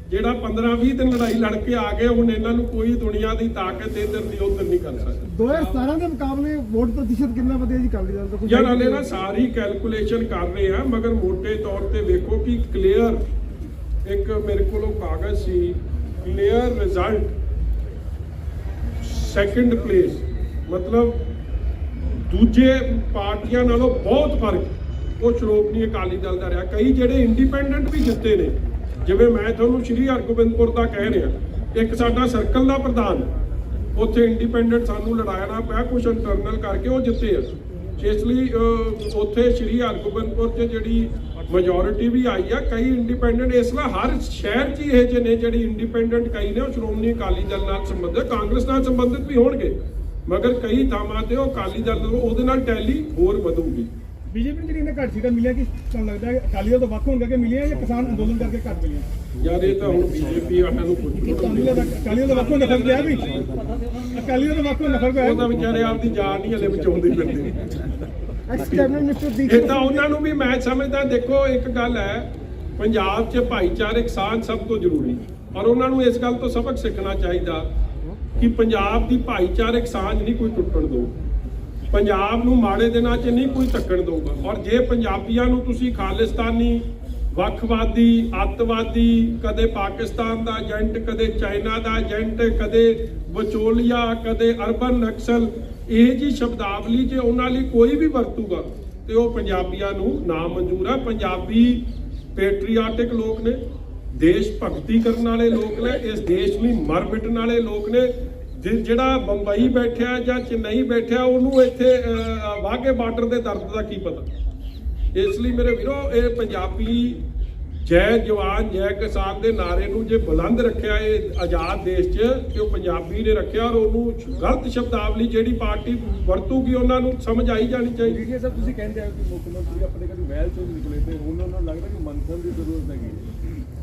S2: ਜਿਹੜਾ 15-20 ਦਿਨ ਲੜਾਈ ਲੜ ਕੇ ਆ ਗਏ। ਹੁਣ ਇਹਨਾਂ ਨੂੰ ਕੋਈ ਦੁਨੀਆ ਦੀ ਤਾਕਤ ਇੱਧਰ ਦੀ ਉੱਧਰ ਨਹੀਂ ਕਰ ਸਕਦੀ।
S6: 2017 ਦੇ ਮੁਕਾਬਲੇ ਵੋਟ ਪ੍ਰਤੀਸ਼ਤ ਕਿੰਨਾ ਵਧਿਆ ਜੀ ਅਕਾਲੀ ਦਲ ਦਾ?
S2: ਯਾਰ ਹਲੇ ਨਾ ਸਾਰੀ ਕੈਲਕੂਲੇਸ਼ਨ ਕਰ ਰਹੇ ਆ, ਮਗਰ ਮੋਟੇ ਤੌਰ ਤੇ ਵੇਖੋ ਕਿ ਕਲੀਅਰ, ਇੱਕ ਮੇਰੇ ਕੋਲੋਂ ਕਾਗਜ਼ ਸੀ, ਕਲੀਅਰ ਰਿਜ਼ਲਟ ਸੈਕੰਡ ਪਲੇਸ, ਮਤਲਬ ਦੂਜੇ ਪਾਰਟੀਆਂ ਨਾਲੋਂ ਬਹੁਤ ਫਰਕ ਉਹ ਸ਼੍ਰੋਮਣੀ ਅਕਾਲੀ ਦਲ ਦਾ ਰਿਹਾ। ਕਈ ਜਿਹੜੇ ਇੰਡੀਪੈਂਡੈਂਟ ਵੀ ਜਿੱਤੇ ਨੇ, ਜਿਵੇਂ ਮੈਂ ਤੁਹਾਨੂੰ ਸ਼੍ਰੀ ਹਰਗੋਬਿੰਦਪੁਰ ਦਾ ਕਹਿ ਰਿਹਾ, ਇੱਕ ਸਾਡਾ ਸਰਕਲ ਦਾ ਪ੍ਰਧਾਨ ਉੱਥੇ ਇੰਡੀਪੈਂਡੈਂਟ ਸਾਨੂੰ ਲੜਾਇਆ ਪਿਆ, ਕੁਝ ਇੰਟਰਨਲ ਕਰਕੇ ਉਹ ਜਿੱਤੇ ਆ। ਇਸ ਲਈ ਉੱਥੇ ਸ਼੍ਰੀ ਹਰਗੋਬਿੰਦਪੁਰ 'ਚ ਜਿਹੜੀ ਮੈਜੋਰਿਟੀ ਵੀ ਆਈ ਆ, ਕਈ ਇੰਡੀਪੈਂਡੈਂਟ ਇਸ ਲਈ ਹਰ ਸ਼ਹਿਰ 'ਚ ਇਹ ਜਿਹੇ ਨੇ ਜਿਹੜੀ ਇੰਡੀਪੈਂਡੈਂਟ ਕਈ ਨੇ ਉਹ ਸ਼੍ਰੋਮਣੀ ਅਕਾਲੀ ਦਲ ਨਾਲ ਸੰਬੰਧਿਤ, ਕਾਂਗਰਸ ਨਾਲ ਸੰਬੰਧਿਤ ਵੀ ਹੋਣਗੇ, ਮਗਰ ਕਈ ਥਾਵਾਂ ਤੇ ਉਹ ਅਕਾਲੀ ਦਲ ਨੂੰ ਉਹਦੇ ਨਾਲ ਟੈਲੀ ਹੋਰ ਵਧੂਗੀ।
S6: ਬੀਜੇਪੀ ਨੂੰ ਜਿਹੜੀਆਂ ਘੱਟ ਸੀਟਾਂ ਮਿਲੀਆਂ, ਕਿ ਤੁਹਾਨੂੰ ਲੱਗਦਾ ਹੈ ਅਕਾਲੀ ਦਲ ਤੋਂ ਵੱਖ ਹੋਣ ਕਰਕੇ ਮਿਲੀਆਂ ਜਾਂ ਕਿਸਾਨ ਅੰਦੋਲਨ ਕਰਕੇ ਘੱਟ ਮਿਲੀਆਂ?
S2: ਯਾਰ ਇਹ ਤਾਂ ਹੁਣ ਬੀਜੇਪੀ ਵਾਲਿਆਂ ਨੂੰ ਪੁੱਛੋ।
S6: ਅਕਾਲੀ ਦਲ ਤੋਂ ਵੱਖ ਹੋਣ ਦਾ ਫਰਕ ਪਿਆ ਵੀ? ਅਕਾਲੀ ਦਲ ਤੋਂ ਵੱਖ ਹੋਣ ਦਾ ਫਰਕ
S2: ਉਹ ਤਾਂ ਵਿਚਾਰੇ ਆਪਦੀ ਜਾਨ ਨਹੀਂ ਹਲੇ ਬਚਾਉਂਦੇ ਫਿਰਦੇ।
S6: ਐਕਸ ਕੈਬਨਿਟ ਮਿਨਿਸਟਰ
S2: ਇਹ ਤਾਂ ਉਹਨਾਂ ਨੂੰ ਵੀ ਮੈਂ ਸਮਝਦਾ। ਦੇਖੋ ਇੱਕ ਗੱਲ ਹੈ, ਪੰਜਾਬ 'ਚ ਭਾਈਚਾਰਕ ਸਾਂਝ ਸਭ ਤੋਂ ਜ਼ਰੂਰੀ, ਔਰ ਉਹਨਾਂ ਨੂੰ ਇਸ ਗੱਲ ਤੋਂ ਸਬਕ ਸਿੱਖਣਾ ਚਾਹੀਦਾ ਕਿ ਪੰਜਾਬ ਦੀ ਭਾਈਚਾਰਕ ਸਾਂਝ ਨਹੀਂ ਕੋਈ ਟੁੱਟਣ ਦਿਓ। ਪੰਜਾਬ ਨੂੰ ਮਾੜੇ ਦਿਨਾਂ 'ਚ ਨਹੀਂ ਕੋਈ ਧੱਕਣ ਦਊਗਾ। ਔਰ ਜੇ ਪੰਜਾਬੀਆਂ ਨੂੰ ਤੁਸੀਂ ਖਾਲਿਸਤਾਨੀ, ਵੱਖਵਾਦੀ, ਅੱਤਵਾਦੀ, ਕਦੇ ਪਾਕਿਸਤਾਨ ਦਾ ਏਜੰਟ, ਕਦੇ ਚਾਈਨਾ ਦਾ ਏਜੰਟ, ਕਦੇ ਵਿਚੋਲੀਆ, ਕਦੇ ਅਰਬਨ ਨਕਸਲ, ਇਹ ਜੀ ਸ਼ਬਦਾਵਲੀ ਜੇ ਉਹਨਾਂ ਲਈ ਕੋਈ ਵੀ ਵਰਤੂਗਾ ਤੇ ਉਹ ਪੰਜਾਬੀਆਂ ਨੂੰ ਨਾ ਮਨਜ਼ੂਰ ਆ। ਪੰਜਾਬੀ ਪੈਟਰੀਆਟਿਕ ਲੋਕ ਨੇ, ਦੇਸ਼ ਭਗਤੀ ਕਰਨ ਵਾਲੇ ਲੋਕ ਨੇ, ਇਸ ਦੇਸ਼ ਲਈ ਮਰ ਮਿਟਣ ਵਾਲੇ ਲੋਕ ਨੇ। ਜਿਹੜਾ ਬੰਬਈ ਬੈਠਿਆ ਜਾਂ ਚੇਨਈ ਬੈਠਿਆ ਉਹਨੂੰ ਇੱਥੇ ਵਾਘੇ ਬਾਰਡਰ ਦੇ ਦਰਦ ਦਾ ਕੀ ਪਤਾ। ਇਸ ਲਈ ਮੇਰੇ ਵੀਰੋ, ਇਹ ਪੰਜਾਬੀ ਜੈ ਜਵਾਨ ਜੈ ਕਿਸਾਨ ਦੇ ਨਾਰੇ ਨੂੰ ਜੇ ਬੁਲੰਦ ਰੱਖਿਆ ਇਹ ਆਜ਼ਾਦ ਦੇਸ਼ 'ਚ, ਤੇ ਉਹ ਪੰਜਾਬੀ ਨੇ ਰੱਖਿਆ। ਔਰ ਉਹਨੂੰ ਗਲਤ ਸ਼ਬਦਾਵਲੀ ਜਿਹੜੀ ਪਾਰਟੀ ਵਰਤੂਗੀ ਉਹਨਾਂ ਨੂੰ ਸਮਝ ਆਈ ਜਾਣੀ ਚਾਹੀਦੀ।
S6: ਜੀ ਸਾਹਿਬ, ਤੁਸੀਂ ਕਹਿੰਦੇ ਆ ਕਿ ਮੁੱਖ ਮੰਤਰੀ ਆਪਣੇ ਕਦੇ ਮਹਿਲ ਚੋਂ ਨਿਕਲੇ ਤੇ ਹੁਣ ਉਹਨਾਂ ਨੂੰ ਲੱਗਦਾ ਕਿ ਮੰਥਨ ਦੀ ਜ਼ਰੂਰਤ ਹੈਗੀ।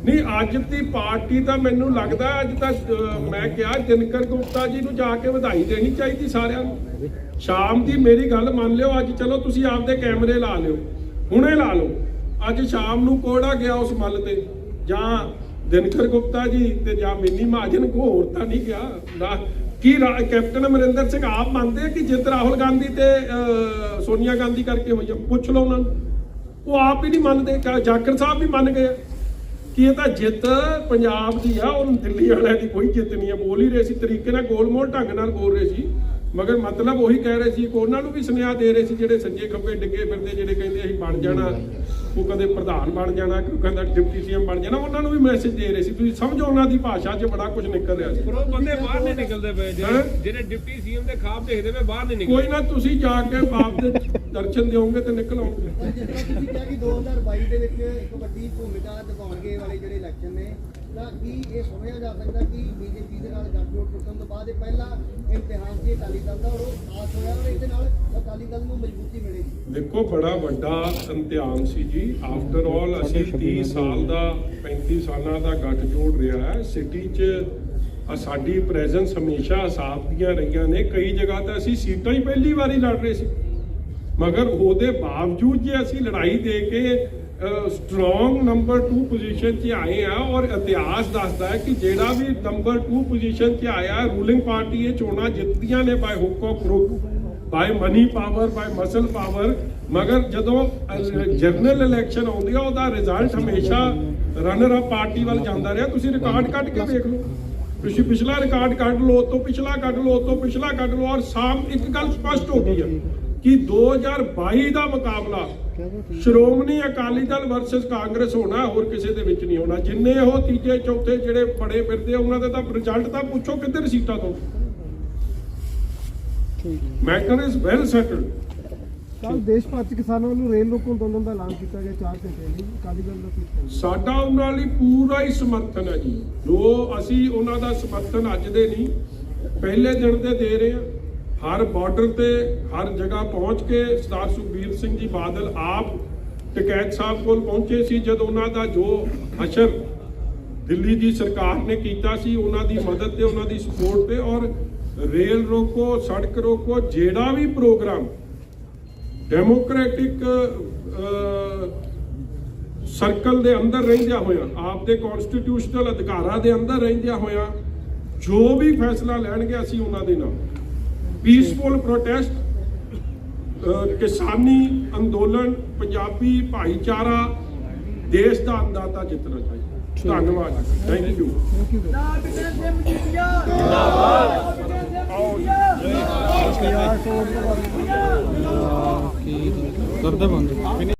S2: ਨਹੀਂ, ਅੱਜ ਦੀ ਪਾਰਟੀ ਤਾਂ ਮੈਨੂੰ ਲੱਗਦਾ, ਅੱਜ ਤੱਕ ਮੈਂ ਕਿਹਾ ਦਿਨਕਰ ਗੁਪਤਾ ਜੀ ਨੂੰ ਜਾ ਕੇ ਵਧਾਈ ਦੇਣੀ ਚਾਹੀਦੀ ਸਾਰਿਆਂ ਨੂੰ। ਸ਼ਾਮ ਦੀ ਮੇਰੀ ਗੱਲ ਮੰਨ ਲਿਓ, ਅੱਜ ਚਲੋ ਤੁਸੀਂ ਆਪਦੇ ਕੈਮਰੇ ਲਾ ਲਿਓ, ਹੁਣੇ ਲਾ ਲਓ। ਅੱਜ ਸ਼ਾਮ ਨੂੰ ਕੋੜਾ ਗਿਆ ਉਸ ਮੱਲ ਤੇ, ਜਾਂ ਦਿਨਕਰ ਗੁਪਤਾ ਜੀ ਤੇ ਜਾਂ ਮਿੰਨੀ ਮਹਾਜਨ, ਕੋ ਹੋਰ ਤਾਂ ਨਹੀਂ ਗਿਆ ਨਾ। ਕੀ ਕੈਪਟਨ ਅਮਰਿੰਦਰ ਸਿੰਘ ਆਪ ਮੰਨਦੇ ਕਿ ਜਿੱਤ ਰਾਹੁਲ ਗਾਂਧੀ ਤੇ ਸੋਨੀਆ ਗਾਂਧੀ ਕਰਕੇ ਹੋਈ ਆ? ਪੁੱਛ ਲਓ ਉਹਨਾਂ ਨੂੰ, ਉਹ ਆਪ ਹੀ ਨਹੀਂ ਮੰਨਦੇ। ਜਾਖੜ ਸਾਹਿਬ ਵੀ ਮੰਨ ਗਏ ਕਿ ਇਹ ਤਾਂ ਜਿੱਤ ਪੰਜਾਬ ਦੀ ਆ, ਉਹ ਦਿੱਲੀ ਵਾਲਿਆਂ ਦੀ ਕੋਈ ਜਿੱਤ ਨਹੀਂ ਆ। ਬੋਲ ਹੀ ਰਹੇ ਸੀ ਤਰੀਕੇ ਨਾਲ, ਗੋਲਮੋਲ ਢੰਗ ਨਾਲ ਬੋਲ ਰਹੇ ਸੀ, ਮਗਰ ਮਤਲਬ ਉਹੀ ਕਹਿ ਰਹੇ ਸੀ। ਉਹਨਾਂ ਨੂੰ ਵੀ ਸੁਨੇਹਾ ਦੇ ਰਹੇ ਸੀ ਜਿਹੜੇ ਸੱਜੇ ਖੱਬੇ ਡਿੱਗੇ ਫਿਰਦੇ, ਜਿਹੜੇ ਕਹਿੰਦੇ ਅਸੀਂ ਬਣ ਜਾਣਾ ਉਹ ਕਦੇ ਪ੍ਰਧਾਨ ਬਣ ਜਾਣਾ, ਕੋਈ ਕਹਿੰਦਾ ਡਿਪਟੀ ਸੀਐਮ ਬਣ ਜਾਣਾ। ਉਹਨਾਂ ਨੂੰ ਵੀ ਮੈਸੇਜ ਦੇ ਰਹੇ ਸੀ, ਤੁਸੀਂ ਸਮਝੋ ਉਹਨਾਂ ਦੀ ਭਾਸ਼ਾ 'ਚ ਬੜਾ ਕੁਝ ਨਿਕਲ ਰਿਹਾ ਸੀ।
S3: ਪਰ ਉਹ ਬੰਦੇ ਬਾਹਰ ਨਹੀਂ ਨਿਕਲਦੇ ਪਏ, ਜਿਹੜੇ ਡਿਪਟੀ ਸੀਐਮ ਦੇ ਖਾਬ ਦੇਖਦੇ ਪਏ ਬਾਹਰ ਨਹੀਂ ਨਿਕਲਦੇ।
S2: ਕੋਈ ਨਾ, ਤੁਸੀਂ ਜਾ ਕੇ ਬਾਪ ਦੇ ਦਰਸ਼ਨ ਦਿਓਗੇ ਤੇ ਨਿਕਲ ਆਉਂਗੇ।
S4: ਜਿਸ ਤਰ੍ਹਾਂ ਤੁਸੀਂ ਕਿਹਾ ਕਿ 2022 ਦੇ ਵਿੱਚ ਇੱਕ ਵੱਡੀ ਭੂਮਿਕਾ ਨਿਭਾਉਣਗੇ ਵਾਲੇ ਜਿਹੜੇ ਇਲੈਕਸ਼ਨ ਨੇ, ਤਾਂ ਕੀ ਇਹ ਸਮਝਿਆ ਜਾ ਸਕਦਾ ਕਿ ਬੀਜੇਪੀ ਦੇ ਨਾਲ ਗੱਠਜੋੜ ਟੁੱਟਣ ਤੋਂ ਬਾਅਦ ਇਹ ਪਹਿਲਾ ਇਮਤਿਹਾਨ ਸੀ ਅਕਾਲੀ ਦਲ ਦਾ, ਔਰ ਉਹ ਪਾਸ ਹੋਇਆ ਔਰ ਇਹਦੇ ਨਾਲ ਅਕਾਲੀ ਦਲ ਨੂੰ ਮਜ਼ਬੂਤੀ ਮਿਲੇਗੀ?
S2: ਦੇਖੋ, ਬੜਾ ਵੱਡਾ ਇਮਤਿਹਾਨ ਸੀ ਜੀ। ਆਫਟਰ ਆਲ ਅਸੀਂ 30 ਸਾਲ ਦਾ 35 ਸਾਲਾਂ ਦਾ ਗੱਠਜੋੜ ਰਿਹਾ ਹੈ ਸਿਟੀ 'ਚ। ਸਾਡੀ ਪ੍ਰੈਜ਼ੈਂਸ ਹਮੇਸ਼ਾ ਹਿਸਾਬ ਦੀਆਂ ਰਹੀਆਂ ਨੇ। ਕਈ ਜਗ੍ਹਾ ਤਾਂ ਅਸੀਂ ਸੀਟਾਂ ਹੀ ਪਹਿਲੀ ਵਾਰੀ ਲੜ ਰਹੇ ਸੀ, ਮਗਰ ਉਹਦੇ ਬਾਵਜੂਦ ਜੇ ਅਸੀਂ ਲੜਾਈ ਦੇ ਕੇ ਸਟਰੋਂਗ ਨੰਬਰ 2 ਪੋਜੀਸ਼ਨ 'ਚ ਆਏ ਆ। ਔਰ ਇਤਿਹਾਸ ਦੱਸਦਾ ਹੈ ਕਿ ਜਿਹੜਾ ਵੀ ਨੰਬਰ 2 ਪੋਜੀਸ਼ਨ 'ਚ ਆਇਆ, ਰੂਲਿੰਗ ਪਾਰਟੀ ਇਹ ਚੋਣਾਂ ਜਿੱਤਦੀਆਂ ਨੇ by hook of crook, by money power, by muscle power. ਮਗਰ ਜਦੋਂ ਜਨਰਲ ਇਲੈਕਸ਼ਨ ਆਉਂਦੀ ਆ, ਉਹਦਾ ਰਿਜ਼ਲਟ ਹਮੇਸ਼ਾ ਰਨਰ ਅਪ ਪਾਰਟੀ ਵੱਲ ਜਾਂਦਾ ਰਿਹਾ। ਤੁਸੀਂ ਰਿਕਾਰਡ ਕੱਢ ਕੇ ਦੇਖ ਲਓ, ਤੁਸੀਂ ਪਿਛਲਾ ਰਿਕਾਰਡ ਕੱਢ ਲਓ, ਤੋਂ ਪਿਛਲਾ ਕੱਢ ਲਓ, ਤੋਂ ਪਿਛਲਾ ਕੱਢ ਲਓ, ਔਰ ਇੱਕ ਗੱਲ ਸਪਸ਼ਟ ਹੋ ਗਈ ਹੈ ਕਿ 2022 ਦਾ ਮੁਕਾਬਲਾ ਸ਼੍ਰੋਮਣੀ ਅਕਾਲੀ ਦਲ ਵਰਸਸ ਕਾਂਗਰਸ ਹੋਣਾ, ਹੋਰ ਕਿਸੇ ਦੇ ਵਿੱਚ ਨਹੀਂ ਹੋਣਾ। ਜਿੰਨੇ ਉਹ ਤੀਜੇ ਚੌਥੇ ਜਿਹੜੇ ਬੜੇ ਫਿਰਦੇ ਆ, ਉਹਨਾਂ ਦੇ ਤਾਂ ਰਿਜ਼ਲਟ ਤਾਂ ਪੁੱਛੋ ਕਿੱਧਰ ਸੀਟਾਂ ਤੋਂ। Matter is well settled.
S6: ਕੱਲ ਦੇਸ਼ ਭਰ ਚ ਕਿਸਾਨਾਂ ਵੱਲੋਂ ਰੇਲ ਰੋਕੋ ਅੰਦੋਲਨ ਦਾ ਐਲਾਨ ਕੀਤਾ ਗਿਆ 4 ਘੰਟੇ ਲਈ, ਅਕਾਲੀ ਦਲ ਦਾ ਕੀ ਕਹਿਣਾ?
S2: ਸਾਡਾ ਉਹਨਾਂ ਲਈ ਪੂਰਾ ਹੀ ਸਮਰਥਨ ਹੈ ਜੀ। ਜੋ ਅਸੀਂ ਉਹਨਾਂ ਦਾ ਸਮਰਥਨ ਅੱਜ ਦੇ ਨਹੀਂ, ਪਹਿਲੇ ਦਿਨ ਦੇ ਦੇ ਰਹੇ ਹਾਂ। ਹਰ ਬਾਰਡਰ ਤੇ ਹਰ ਜਗ੍ਹਾ ਪਹੁੰਚ ਕੇ ਸਰਦਾਰ ਸੁਖਬੀਰ ਸਿੰਘ ਜੀ ਬਾਦਲ ਆਪ ਟਕੈਤ ਸਾਹਿਬ ਕੋਲ ਪਹੁੰਚੇ ਸੀ, ਜਦੋਂ ਉਹਨਾਂ ਦਾ ਜੋ ਹਸ਼ਰ ਦਿੱਲੀ ਦੀ ਸਰਕਾਰ ਨੇ ਕੀਤਾ ਸੀ, ਉਹਨਾਂ ਦੀ ਮਦਦ ਤੇ ਉਹਨਾਂ ਦੀ ਸਪੋਰਟ ਤੇ। ਔਰ ਰੇਲ ਰੋਕੋ, ਸੜਕ ਰੋਕੋ, ਜਿਹੜਾ ਵੀ ਪ੍ਰੋਗਰਾਮ ਡੈਮੋਕ੍ਰੈਟਿਕ ਸਰਕਲ ਦੇ ਅੰਦਰ ਰਹਿੰਦਿਆਂ ਹੋਇਆ, ਆਪਦੇ ਕਨਸਟੀਟਿਊਸ਼ਨਲ ਅਧਿਕਾਰਾਂ ਦੇ ਅੰਦਰ ਰਹਿੰਦਿਆਂ ਹੋਇਆ, ਜੋ ਵੀ ਫੈਸਲਾ ਲੈਣਗੇ ਅਸੀਂ ਉਹਨਾਂ ਦੇ ਨਾਲ। ਪੀਸਫੁਲ ਪ੍ਰੋਟੈਸਟ, ਕਿਸਾਨੀ ਅੰਦੋਲਨ, ਪੰਜਾਬੀ ਭਾਈਚਾਰਾ, ਦੇਸ਼ ਦਾ ਅੰਦਾਤਾ ਜਿੱਤਣਾ ਚਾਹੀਦਾ। ਧੰਨਵਾਦ, ਥੈਂਕ ਯੂ।
S7: ਕਰਦੇ ਬੰਦ